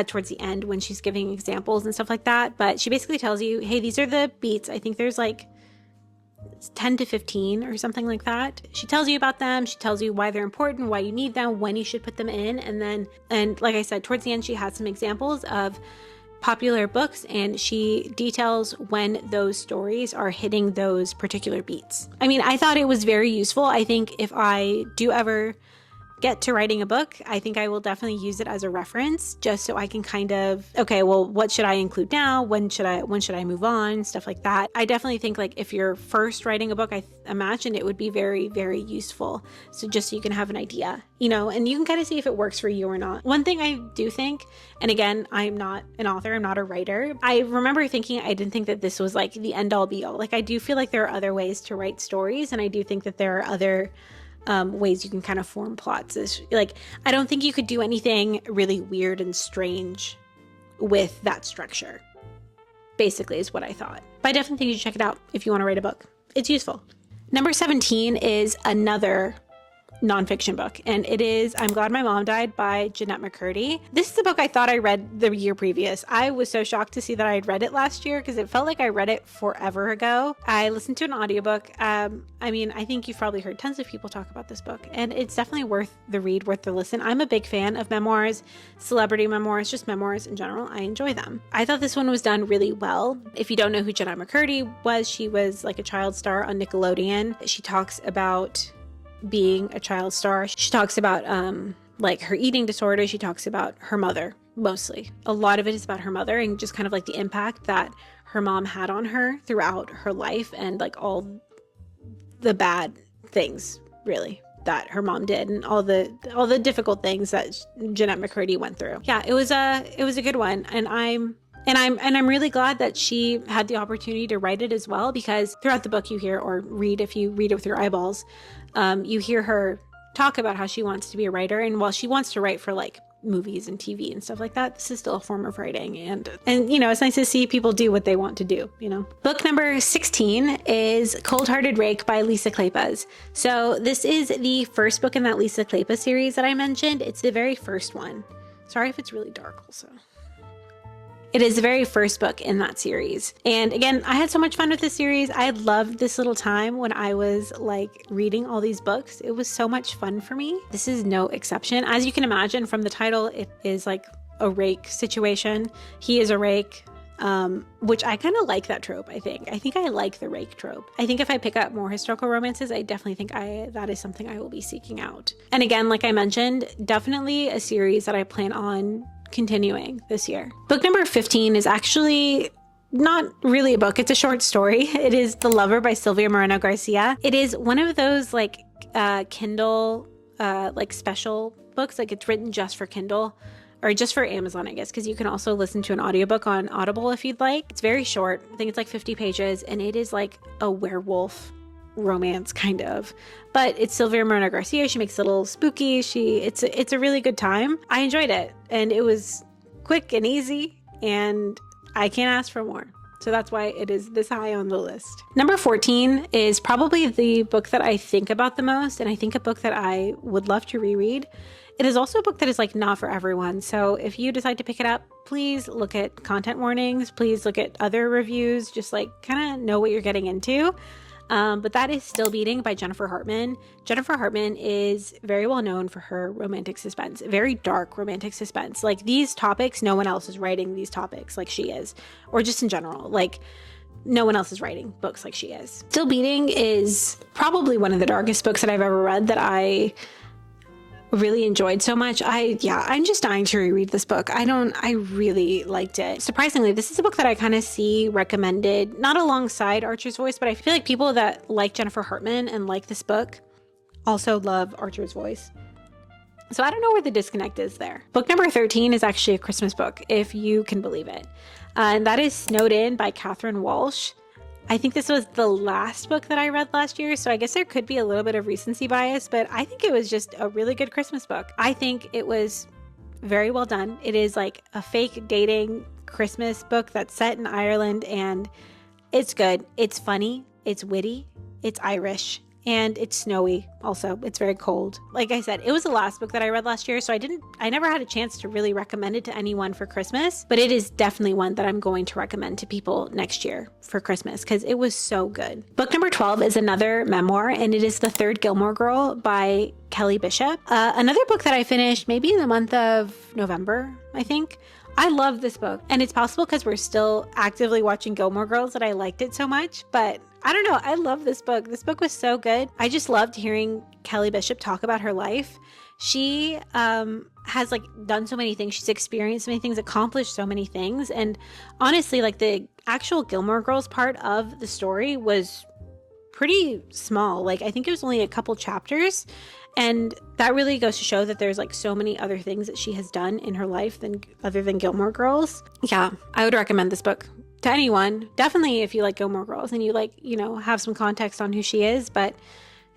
towards the end when she's giving examples and stuff like that. But she basically tells you, hey, these are the beats. I think there's like 10 to 15 or something like that. She tells you about them. She tells you why they're important, why you need them, when you should put them in. And like I said, towards the end, she has some examples of popular books, and she details when those stories are hitting those particular beats. I mean, I thought it was very useful. I think if I do ever get to writing a book, I think I will definitely use it as a reference, just so I can kind of, okay, well, what should I include now? When should I move on? Stuff like that. I definitely think like if you're first writing a book, I imagine it would be very, very useful. So just so you can have an idea, and you can kind of see if it works for you or not. One thing I do think, and again, I'm not an author, I'm not a writer. I remember thinking, I didn't think that this was like the end all be all. Like I do feel like there are other ways to write stories, and I do think that there are other ways you can kind of form plots. I don't think you could do anything really weird and strange with that structure, basically, is what I thought. But I definitely think you should check it out if you want to write a book. It's useful. Number 17 is another nonfiction book, and it is I'm Glad My Mom Died by Jeanette McCurdy. This is a book I thought I read the year previous. I was so shocked to see that I had read it last year because it felt like I read it forever ago. I listened to an audiobook. I think you've probably heard tons of people talk about this book, and it's definitely worth the read, worth the listen. I'm a big fan of memoirs, celebrity memoirs, just memoirs in general. I enjoy them. I thought this one was done really well. If you don't know who Jeanette McCurdy was, she was like a child star on Nickelodeon. She talks about being a child star. She talks about like her eating disorder. She talks about her mother, mostly. A lot of it is about her mother and just kind of like the impact that her mom had on her throughout her life, and like all the bad things really that her mom did, and all the difficult things that Jeanette McCurdy went through. Yeah, it was a good one, and I'm really glad that she had the opportunity to write it as well, because throughout the book you hear, or read if you read it with your eyeballs, you hear her talk about how she wants to be a writer. And while she wants to write for like movies and TV and stuff like that, this is still a form of writing. And it's nice to see people do what they want to do, Book number 16 is Cold Hearted Rake by Lisa Kleypas. So this is the first book in that Lisa Kleypas series that I mentioned. It's the very first one. Sorry if it's really dark also. It is the very first book in that series. And again, I had so much fun with this series. I loved this little time when I was like reading all these books. It was so much fun for me. This is no exception. As you can imagine from the title, it is like a rake situation. He is a rake, which I kind of like that trope, I think. I think I like the rake trope. I think if I pick up more historical romances, I definitely think that is something I will be seeking out. And again, like I mentioned, definitely a series that I plan on continuing this year. Book number 15 is actually not really a book. It's a short story. It is The Lover by Sylvia Moreno Garcia. It is one of those like Kindle like special books. Like it's written just for Kindle or just for Amazon, I guess, because you can also listen to an audiobook on Audible if you'd like. It's very short. I think it's like 50 pages and it is like a werewolf romance kind of, but it's Sylvia Moreno Garcia. She makes it a little spooky. It's a really good time. I enjoyed it and it was quick and easy and I can't ask for more. So that's why it is this high on the list. Number 14 is probably the book that I think about the most, and I think a book that I would love to reread. It is also a book that is like not for everyone. So if you decide to pick it up, please look at content warnings. Please look at other reviews. Just like kind of know what you're getting into. But that is Still Beating by Jennifer Hartman. Jennifer Hartman is very well known for her romantic suspense, very dark romantic suspense. Like these topics, no one else is writing these topics like she is, or just in general, like no one else is writing books like she is. Still Beating is probably one of the darkest books that I've ever read that I really enjoyed so much. I'm just dying to reread this book. I really liked it. Surprisingly, this is a book that I kind of see recommended, not alongside Archer's Voice, but I feel like people that like Jennifer Hartman and like this book also love Archer's Voice. So I don't know where the disconnect is there. Book number 13 is actually a Christmas book, if you can believe it. And that is Snowed In by Catherine Walsh. I think this was the last book that I read last year, so I guess there could be a little bit of recency bias, but I think it was just a really good Christmas book. I think it was very well done. It is like a fake dating Christmas book that's set in Ireland, and it's good. It's funny, it's witty, it's Irish, and it's snowy also. It's very cold. Like I said, it was the last book that I read last year, so I never had a chance to really recommend it to anyone for Christmas, but it is definitely one that I'm going to recommend to people next year for Christmas because it was so good. Book number 12 is another memoir, and it is The Third Gilmore Girl by Kelly Bishop. Another book that I finished maybe in the month of November, I think. I love this book, and it's possible because we're still actively watching Gilmore Girls that I liked it so much, but I don't know. I love this book. This book was so good. I just loved hearing Kelly Bishop talk about her life. She has like done so many things. She's experienced so many things, accomplished so many things. And honestly, like the actual Gilmore Girls part of the story was pretty small. Like I think it was only a couple chapters. And that really goes to show that there's like so many other things that she has done in her life other than Gilmore Girls. Yeah, I would recommend this book to anyone. Definitely if you like Gilmore Girls and you like, have some context on who she is, but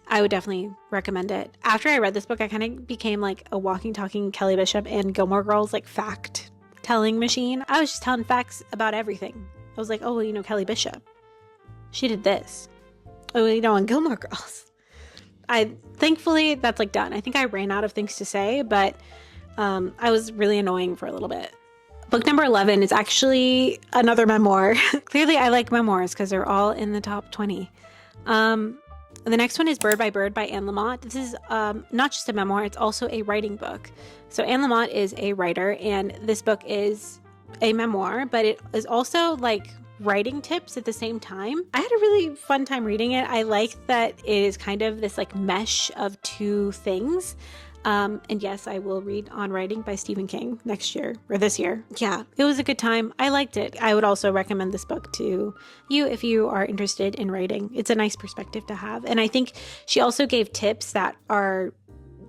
I would definitely recommend it. After I read this book, I kind of became like a walking, talking Kelly Bishop and Gilmore Girls like fact telling machine. I was just telling facts about everything. I was like, oh, well, Kelly Bishop, she did this. Oh, on Gilmore Girls. Thankfully that's like done. I think I ran out of things to say, but I was really annoying for a little bit. Book number 11 is actually another memoir. Clearly I like memoirs because they're all in the top 20. The next one is Bird by Bird by Anne Lamott. This is not just a memoir, it's also a writing book. So Anne Lamott is a writer, and this book is a memoir, but it is also like writing tips at the same time. I had a really fun time reading it. I like that it is kind of this like mesh of two things. And yes, I will read On Writing by Stephen King next year or this year. Yeah, it was a good time. I liked it. I would also recommend this book to you if you are interested in writing. It's a nice perspective to have. And I think she also gave tips that are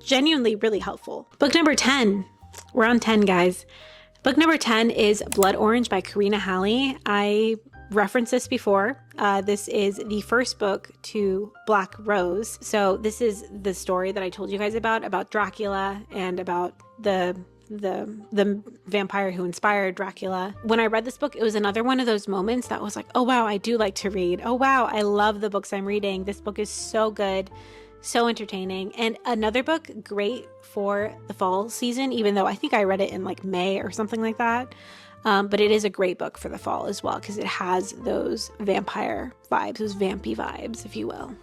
genuinely really helpful. Book number 10. We're on 10, guys. Book number 10 is Blood Orange by Karina Halley. I referenced this before. This is the first book to Black Rose. So this is the story that I told you guys about Dracula and about the vampire who inspired Dracula. When I read this book, it was another one of those moments that was like, oh wow, I do like to read. Oh wow, I love the books I'm reading. This book is so good, so entertaining. And another book great for the fall season, even though I think I read it in like May or something like that. But it is a great book for the fall as well because it has those vampire vibes, those vampy vibes, if you will.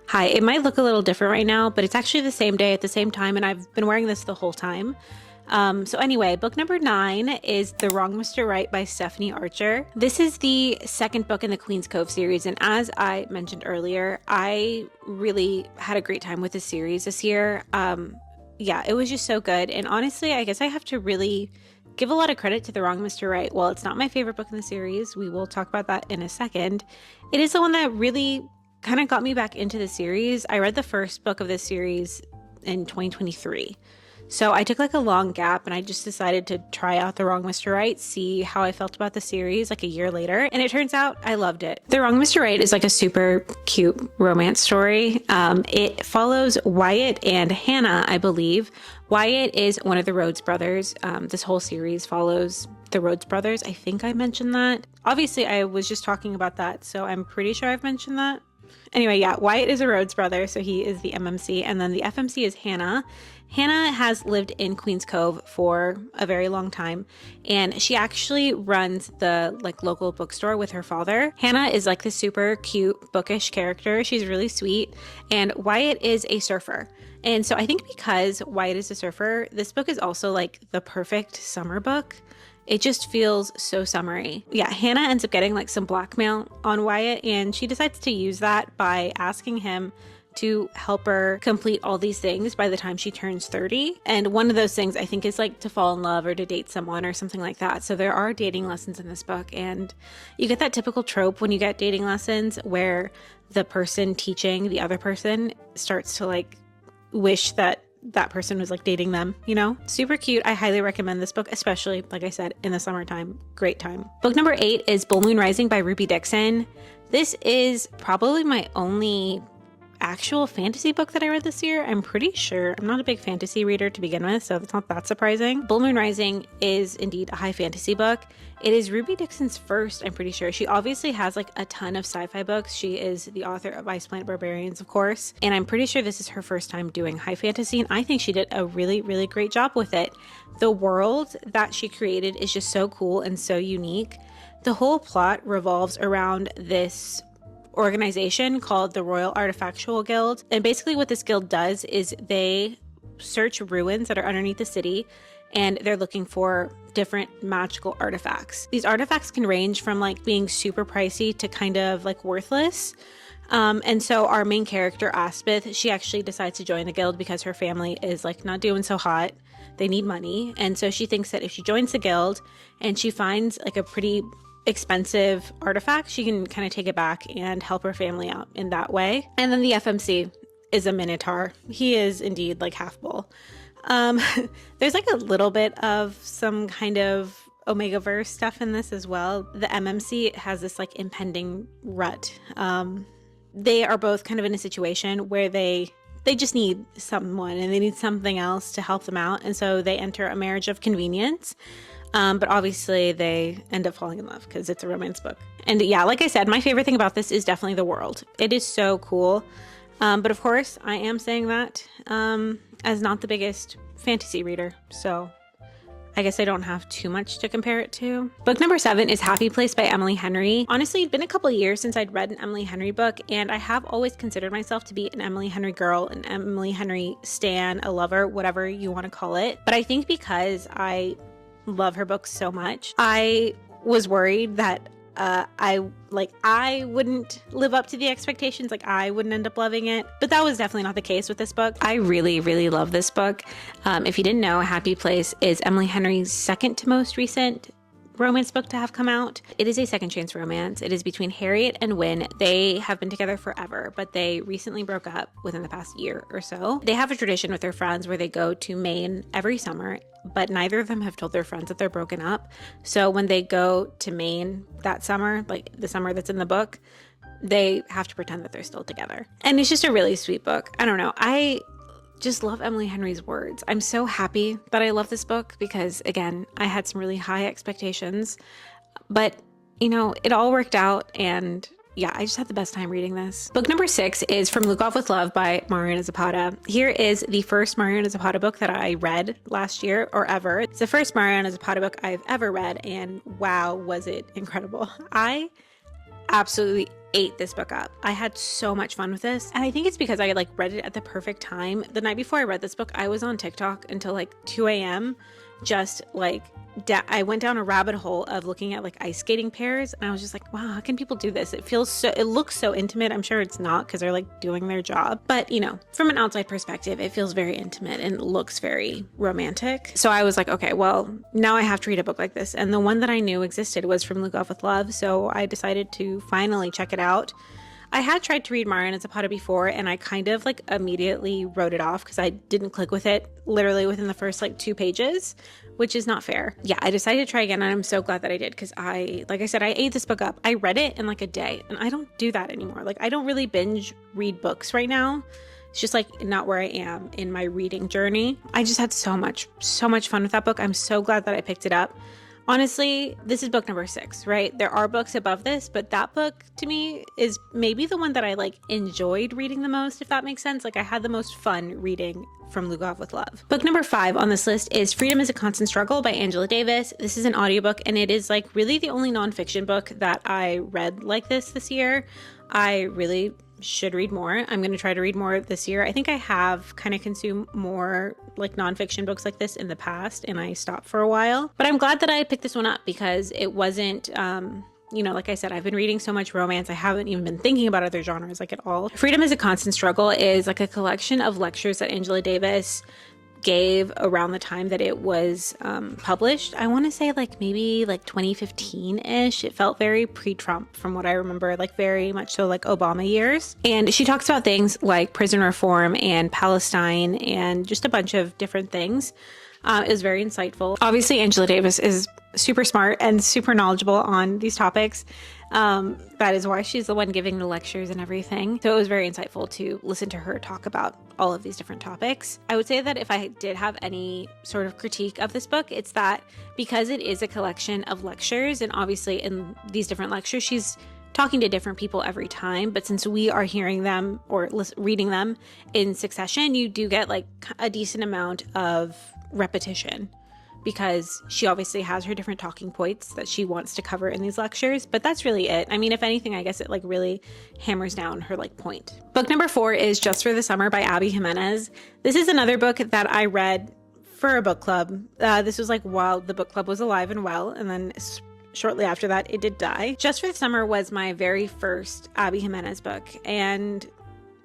Hi, it might look a little different right now, but it's actually the same day at the same time, and I've been wearing this the whole time. So anyway, book number 9 is The Wrong Mr. Right by Stephanie Archer. This is the second book in the Queen's Cove series, and as I mentioned earlier, I really had a great time with this series this year. Yeah, it was just so good, and honestly, I guess I have to really give a lot of credit to The Wrong Mr. Right. While it's not my favorite book in the series, we will talk about that in a second, it is the one that really kind of got me back into the series. I read the first book of this series in 2023. So I took like a long gap and I just decided to try out The Wrong Mr. Right, see how I felt about the series like a year later. And it turns out I loved it. The Wrong Mr. Right is like a super cute romance story. It follows Wyatt and Hannah, I believe. Wyatt is one of the Rhodes brothers. This whole series follows the Rhodes brothers. I think I mentioned that. Obviously, I was just talking about that, so I'm pretty sure I've mentioned that. Anyway, yeah, Wyatt is a Rhodes brother, so he is the MMC, and then the FMC is Hannah. Hannah has lived in Queens Cove for a very long time, and she actually runs the local bookstore with her father. Hannah is like the super cute, bookish character. She's really sweet, and Wyatt is a surfer. And so I think because Wyatt is a surfer, this book is also like the perfect summer book. It just feels so summery. Yeah, Hannah ends up getting like some blackmail on Wyatt, and she decides to use that by asking him to help her complete all these things by the time she turns 30. And one of those things I think is like to fall in love or to date someone or something like that. So there are dating lessons in this book, and you get that typical trope when you get dating lessons where the person teaching the other person starts to like wish that that person was like dating them, you know? Super cute. I highly recommend this book, especially, like I said, in the summertime. Great time. Book number 8 is Bull Moon Rising by Ruby Dixon. This is probably my only actual fantasy book that I read this year. I'm pretty sure. I'm not a big fantasy reader to begin with, so it's not that surprising. Bull Moon Rising is indeed a high fantasy book. It is Ruby Dixon's first, I'm pretty sure. She obviously has like a ton of sci-fi books. She is the author of Ice Planet Barbarians, of course, and I'm pretty sure this is her first time doing high fantasy, and I think she did a really, really great job with it. The world that she created is just so cool and so unique. The whole plot revolves around this organization called the Royal Artifactual Guild. And basically what this guild does is they search ruins that are underneath the city, and they're looking for different magical artifacts. These artifacts can range from like being super pricey to kind of like worthless. And so our main character, Aspith, she actually decides to join the guild because her family is like not doing so hot. They need money. And so she thinks that if she joins the guild and she finds like a pretty expensive artifact, she can kind of take it back and help her family out in that way. And then the FMC is a minotaur. He is indeed like half bull. There's like a little bit of some kind of Omega-verse stuff in this as well. The MMC has this like impending rut. They are both kind of in a situation where they just need someone and they need something else to help them out. And so they enter a marriage of convenience. But obviously they end up falling in love because it's a romance book. And yeah, like I said, my favorite thing about this is definitely the world. It is so cool. But of course, I am saying that as not the biggest fantasy reader. So I guess I don't have too much to compare it to. Book number 7 is Happy Place by Emily Henry. Honestly, it'd been a couple years since I'd read an Emily Henry book, and I have always considered myself to be an Emily Henry girl, an Emily Henry stan, a lover, whatever you want to call it. But I think because I love her books so much, I was worried that I wouldn't live up to the expectations, like I wouldn't end up loving it. But that was definitely not the case with this book. I really, really love this book. If you didn't know, Happy Place is Emily Henry's second to most recent romance book to have come out. It is a second chance romance. It is between Harriet and Wynne. They have been together forever, but they recently broke up within the past year or so. They have a tradition with their friends where they go to Maine every summer, but neither of them have told their friends that they're broken up. So when they go to Maine that summer, like the summer that's in the book, they have to pretend that they're still together. And it's just a really sweet book. I don't know. I just love Emily Henry's words. I'm so happy that I love this book because, again, I had some really high expectations, but you know, it all worked out, and yeah, I just had the best time reading this. Book number 6 is From Luke Off with Love by Mariana Zapata. Here is the first Mariana Zapata book that I read last year or ever. It's the first Mariana Zapata book I've ever read, and wow, was it incredible. I absolutely ate this book up. I had so much fun with this, and I think it's because I read it at the perfect time. The night before I read this book, I was on TikTok until 2 a.m. just like I went down a rabbit hole of looking at like ice skating pairs, and I was just like, wow, how can people do this? It looks so intimate. I'm sure it's not, because they're like doing their job, but you know, from an outside perspective, it feels very intimate and looks very romantic. So I was like, okay, well, now I have to read a book like this. And the one that I knew existed was from Look Off with Love. So I decided to finally check it out. I had tried to read Mariana Zapata before, and I kind of like immediately wrote it off because I didn't click with it literally within the first like 2 pages, which is not fair. Yeah, I decided to try again, and I'm so glad that I did, because like I said, I ate this book up. I read it in like a day, and I don't do that anymore. Like, I don't really binge read books right now. It's just like not where I am in my reading journey. I just had so much fun with that book. I'm so glad that I picked it up. Honestly, this is book number 6, right? There are books above this, but that book to me is maybe the one that I like enjoyed reading the most, if that makes sense. Like, I had the most fun reading from Look Off with Love. Book number 5 on this list is Freedom is a Constant Struggle by Angela Davis. This is an audiobook, and it is like really the only nonfiction book that I read like this year. I really should read more. I'm going to try to read more this year. I think I have kind of consumed more like nonfiction books like this in the past, and I stopped for a while. But I'm glad that I picked this one up, because it wasn't, you know, like I said, I've been reading so much romance, I haven't even been thinking about other genres like at all. Freedom is a Constant Struggle is like a collection of lectures that Angela Davis gave around the time that it was published. I want to say like maybe like 2015-ish. It felt very pre-Trump from what I remember, like very much so like Obama years. And she talks about things like prison reform and Palestine and just a bunch of different things. It was very insightful. Obviously, Angela Davis is super smart and super knowledgeable on these topics. That is why she's the one giving the lectures and everything. So it was very insightful to listen to her talk about all of these different topics. I would say that if I did have any sort of critique of this book, it's that because it is a collection of lectures, and obviously in these different lectures, she's talking to different people every time, but since we are hearing them or reading them in succession, you do get like a decent amount of repetition, because she obviously has her different talking points that she wants to cover in these lectures, but that's really it. I mean, if anything, I guess it like really hammers down her like point. Book number 4 is Just for the Summer by Abby Jimenez. This is another book that I read for a book club. This was like while the book club was alive and well, and then shortly after that, it did die. Just for the Summer was my very first Abby Jimenez book, and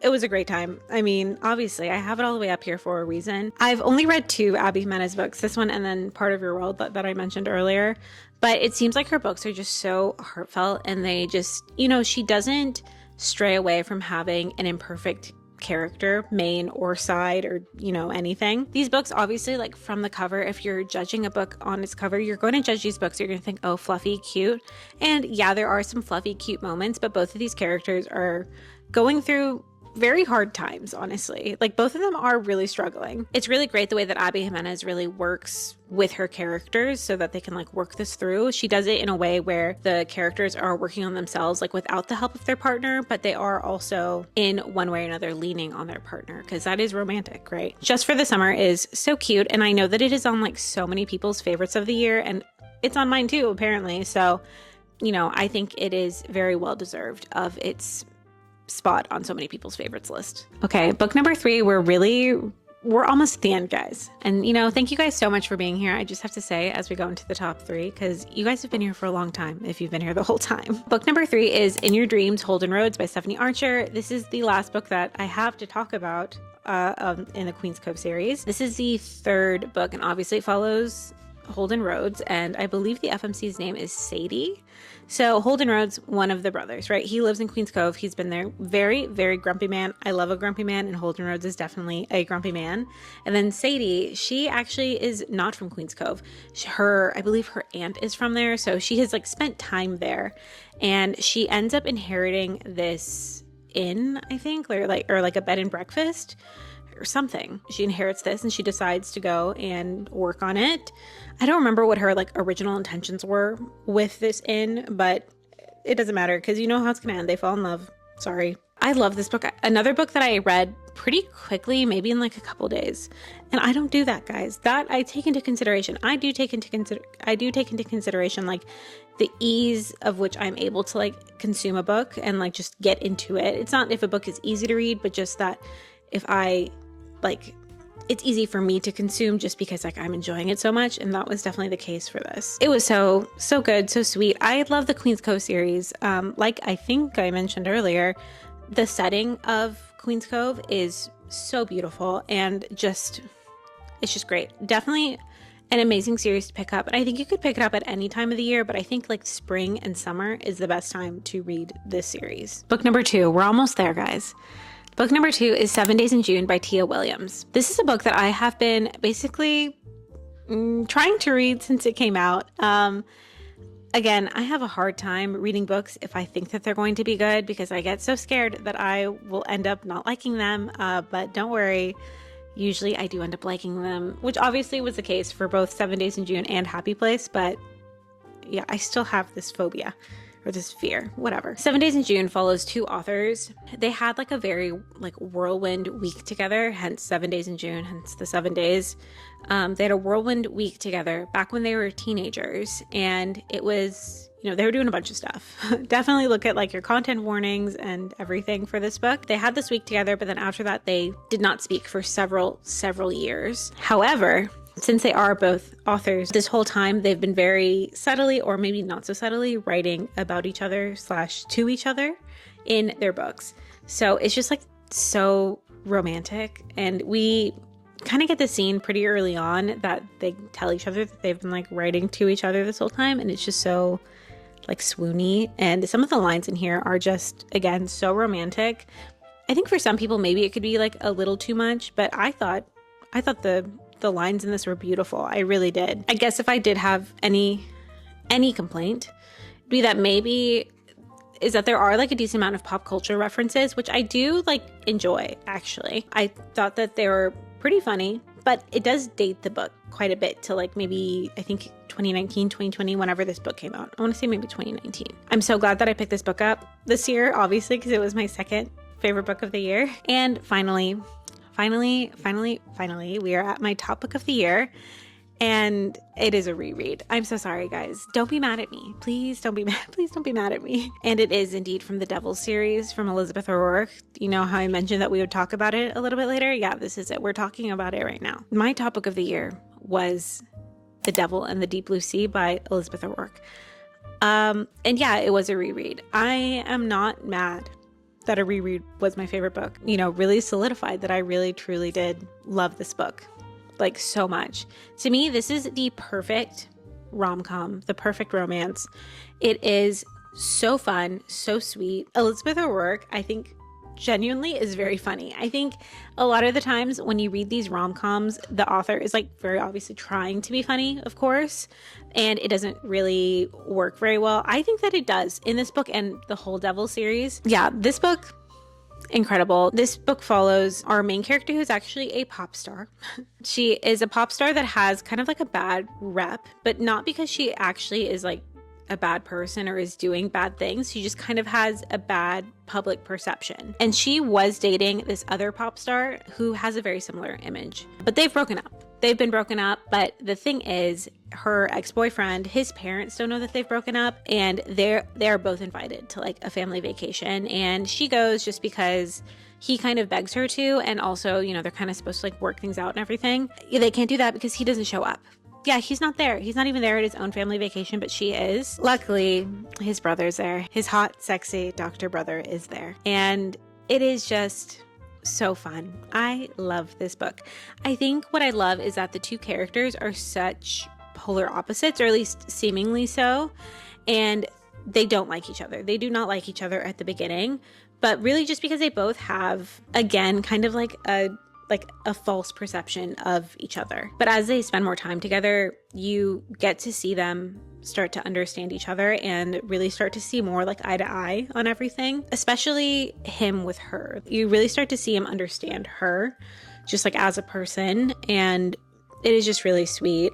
it was a great time. I mean, obviously, I have it all the way up here for a reason. I've only read 2 Abby Jimenez books, this one and then Part of Your World that I mentioned earlier, but it seems like her books are just so heartfelt, and they just, you know, she doesn't stray away from having an imperfect character, main or side, or you know, anything. These books, obviously, like from the cover, if you're judging a book on its cover, you're going to judge these books, you're going to think, oh, fluffy, cute. And yeah, there are some fluffy, cute moments, but both of these characters are going through very hard times, honestly. Like, both of them are really struggling. It's really great the way that Abby Jimenez really works with her characters so that they can like work this through. She does it in a way where the characters are working on themselves, like without the help of their partner, but they are also in one way or another leaning on their partner, because that is romantic, right? Just for the Summer is so cute, and I know that it is on like so many people's favorites of the year, and it's on mine too, apparently. So, you know, I think it is very well deserved of its spot on so many people's favorites list. Okay, book number 3, we're almost at the end, guys. And, you know, thank you guys so much for being here. I just have to say, as we go into the top 3, because you guys have been here for a long time if you've been here the whole time. Book number 3 is In Your Dreams, Holden Rhodes by Stephanie Archer. This is the last book that I have to talk about in the Queen's Cove series. This is the 3rd book, and obviously it follows Holden Rhodes, and I believe the FMC's name is Sadie. So Holden Rhodes, one of the brothers, right? He lives in Queen's Cove. He's been there. Very, very grumpy man. I love a grumpy man, and Holden Rhodes is definitely a grumpy man. And then Sadie, she actually is not from Queen's Cove. I believe her aunt is from there, so she has like spent time there, and she ends up inheriting this inn, I think, or like a bed and breakfast or something. She inherits this, and she decides to go and work on it. I don't remember what her like original intentions were with this inn, but it doesn't matter, because you know how it's gonna end. They fall in love. Sorry. I love this book. Another book that I read pretty quickly, maybe in like a couple days. And I don't do that, guys. That I take into consideration. I do take into consideration like the ease of which I'm able to like consume a book and like just get into it. It's not if a book is easy to read, but just that if I like it's easy for me to consume just because like I'm enjoying it so much. And that was definitely the case for this. It was so good, so sweet. I love the Queen's Cove series. Like I think I mentioned earlier, the setting of Queen's Cove is so beautiful and it's just great. Definitely an amazing series to pick up. And I think you could pick it up at any time of the year, but I think like spring and summer is the best time to read this series. Book number 2, we're almost there, guys. Book number 2 is 7 Days in June by Tia Williams. This is a book that I have been basically trying to read since it came out. Again, I have a hard time reading books if I think that they're going to be good because I get so scared that I will end up not liking them. But don't worry. Usually I do end up liking them, which obviously was the case for both 7 Days in June and Happy Place. But yeah, I still have this phobia or this fear, whatever. 7 Days in June follows 2 authors. They had like a very like whirlwind week together, hence 7 Days in June, hence the 7 days. They had a whirlwind week together back when they were teenagers, and it was, you know, they were doing a bunch of stuff. Definitely look at like your content warnings and everything for this book. They had this week together, but then after that, they did not speak for several years. However, since they are both authors, this whole time they've been very subtly, or maybe not so subtly, writing about each other / to each other in their books. So it's just like so romantic, and we kind of get the scene pretty early on that they tell each other that they've been like writing to each other this whole time, and it's just so like swoony. And some of the lines in here are just, again, so romantic. I think for some people maybe it could be like a little too much, but I thought the lines in this were beautiful. I really did. I guess if I did have any complaint, it'd be that maybe is that there are like a decent amount of pop culture references, which I do like enjoy, actually. I thought that they were pretty funny, but it does date the book quite a bit to like maybe, I think 2019, 2020, whenever this book came out. I want to say maybe 2019. I'm so glad that I picked this book up this year, obviously, because it was my second favorite book of the year. And finally, we are at my top book of the year, and it is a reread. I'm so sorry, guys. Don't be mad at me. Please don't be mad at me. And it is indeed from the Devil series from Elizabeth O'Rourke. You know how I mentioned that we would talk about it a little bit later? Yeah, this is it. We're talking about it right now. My top book of the year was The Devil and the Deep Blue Sea by Elizabeth O'Rourke. And yeah, it was a reread. I am not mad that a reread was my favorite book. You know, really solidified that I really truly did love this book, like so much. To me, this is the perfect rom-com, the perfect romance. It is so fun, so sweet. Elizabeth O'Rourke, I think, genuinely is very funny. I think a lot of the times when you read these rom-coms, the author is like very obviously trying to be funny, of course, and it doesn't really work very well. I think that it does in this book and the whole Devil series. Yeah, this book, incredible. This book follows our main character, who's actually a pop star. She is a pop star that has kind of like a bad rep, but not because she actually is like a bad person or is doing bad things. She just kind of has a bad public perception. And she was dating this other pop star who has a very similar image, but they've broken up. They've been broken up, but the thing is, her ex-boyfriend, his parents don't know that they've broken up, and they're both invited to like a family vacation, and she goes just because he kind of begs her to, and also, you know, they're kind of supposed to like work things out and everything. They can't do that because he doesn't show up. Yeah, he's not there. He's not even there at his own family vacation, but she is. Luckily, his brother's there. His hot, sexy doctor brother is there. And it is just so fun. I love this book. I think what I love is that the two characters are such polar opposites, or at least seemingly so, and they don't like each other. They do not like each other at the beginning, but really just because they both have, again, kind of like a false perception of each other. But as they spend more time together, you get to see them start to understand each other and really start to see more like eye to eye on everything, especially him with her. You really start to see him understand her just like as a person, and it is just really sweet.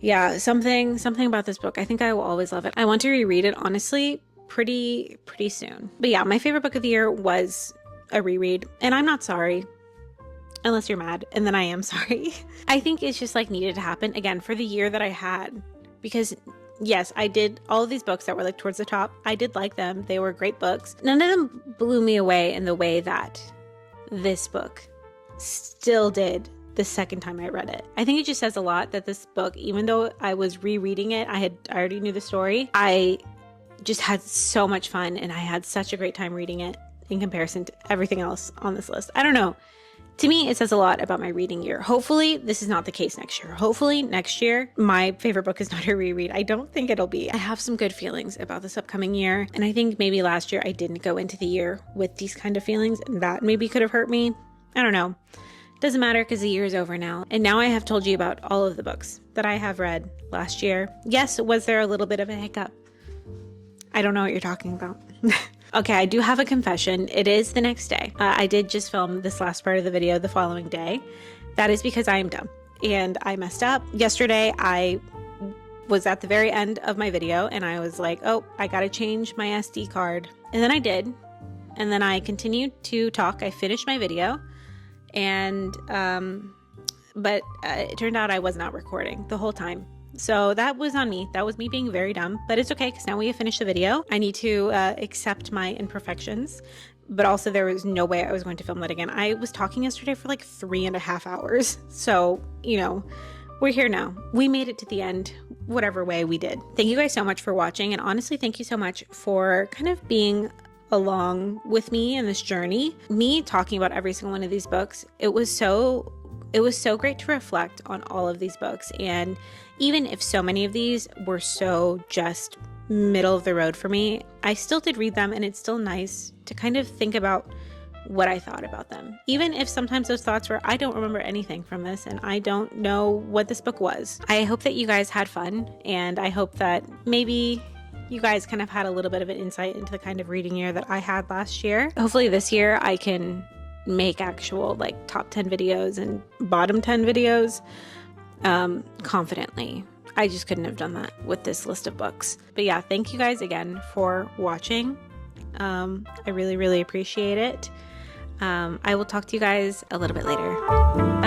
Something about this book. I think I will always love it. I want to reread it, honestly, pretty soon. But yeah, my favorite book of the year was a reread, and I'm not sorry. Unless you're mad, and then I am sorry. I think it's just like needed to happen again for the year that I had, because yes, I did all of these books that were like towards the top. I did like them. They were great books. None of them blew me away in the way that this book still did the second time I read it. I think it just says a lot that this book, even though I was rereading it, I already knew the story, I just had so much fun and I had such a great time reading it in comparison to everything else on this list. I don't know. To me, it says a lot about my reading year. Hopefully, this is not the case next year. Hopefully, next year, my favorite book is not a reread. I don't think it'll be. I have some good feelings about this upcoming year. And I think maybe last year I didn't go into the year with these kind of feelings. And that maybe could have hurt me. I don't know. Doesn't matter because the year is over now. And now I have told you about all of the books that I have read last year. Yes, was there a little bit of a hiccup? I don't know what you're talking about. Okay, I do have a confession. It is the next day. I did just film this last part of the video the following day. That is because I am dumb and I messed up. Yesterday, I was at the very end of my video and I was like, oh, I gotta change my SD card. And then I did. And then I continued to talk. I finished my video. And, but it turned out I was not recording the whole time. So that was on me. That was me being very dumb, but it's okay because now we have finished the video. I need to accept my imperfections, but also there was no way I was going to film that again. I was talking yesterday for like 3.5 hours. So, you know, we're here now. We made it to the end, whatever way we did. Thank you guys so much for watching. And honestly, thank you so much for kind of being along with me in this journey. Me talking about every single one of these books, it was so great to reflect on all of these books. And even if so many of these were so just middle of the road for me, I still did read them, and it's still nice to kind of think about what I thought about them. Even if sometimes those thoughts were, I don't remember anything from this and I don't know what this book was. I hope that you guys had fun, and I hope that maybe you guys kind of had a little bit of an insight into the kind of reading year that I had last year. Hopefully this year I can make actual like top 10 videos and bottom 10 videos confidently. I just couldn't have done that with this list of books. But yeah, thank you guys again for watching. I really, really appreciate it. I will talk to you guys a little bit later.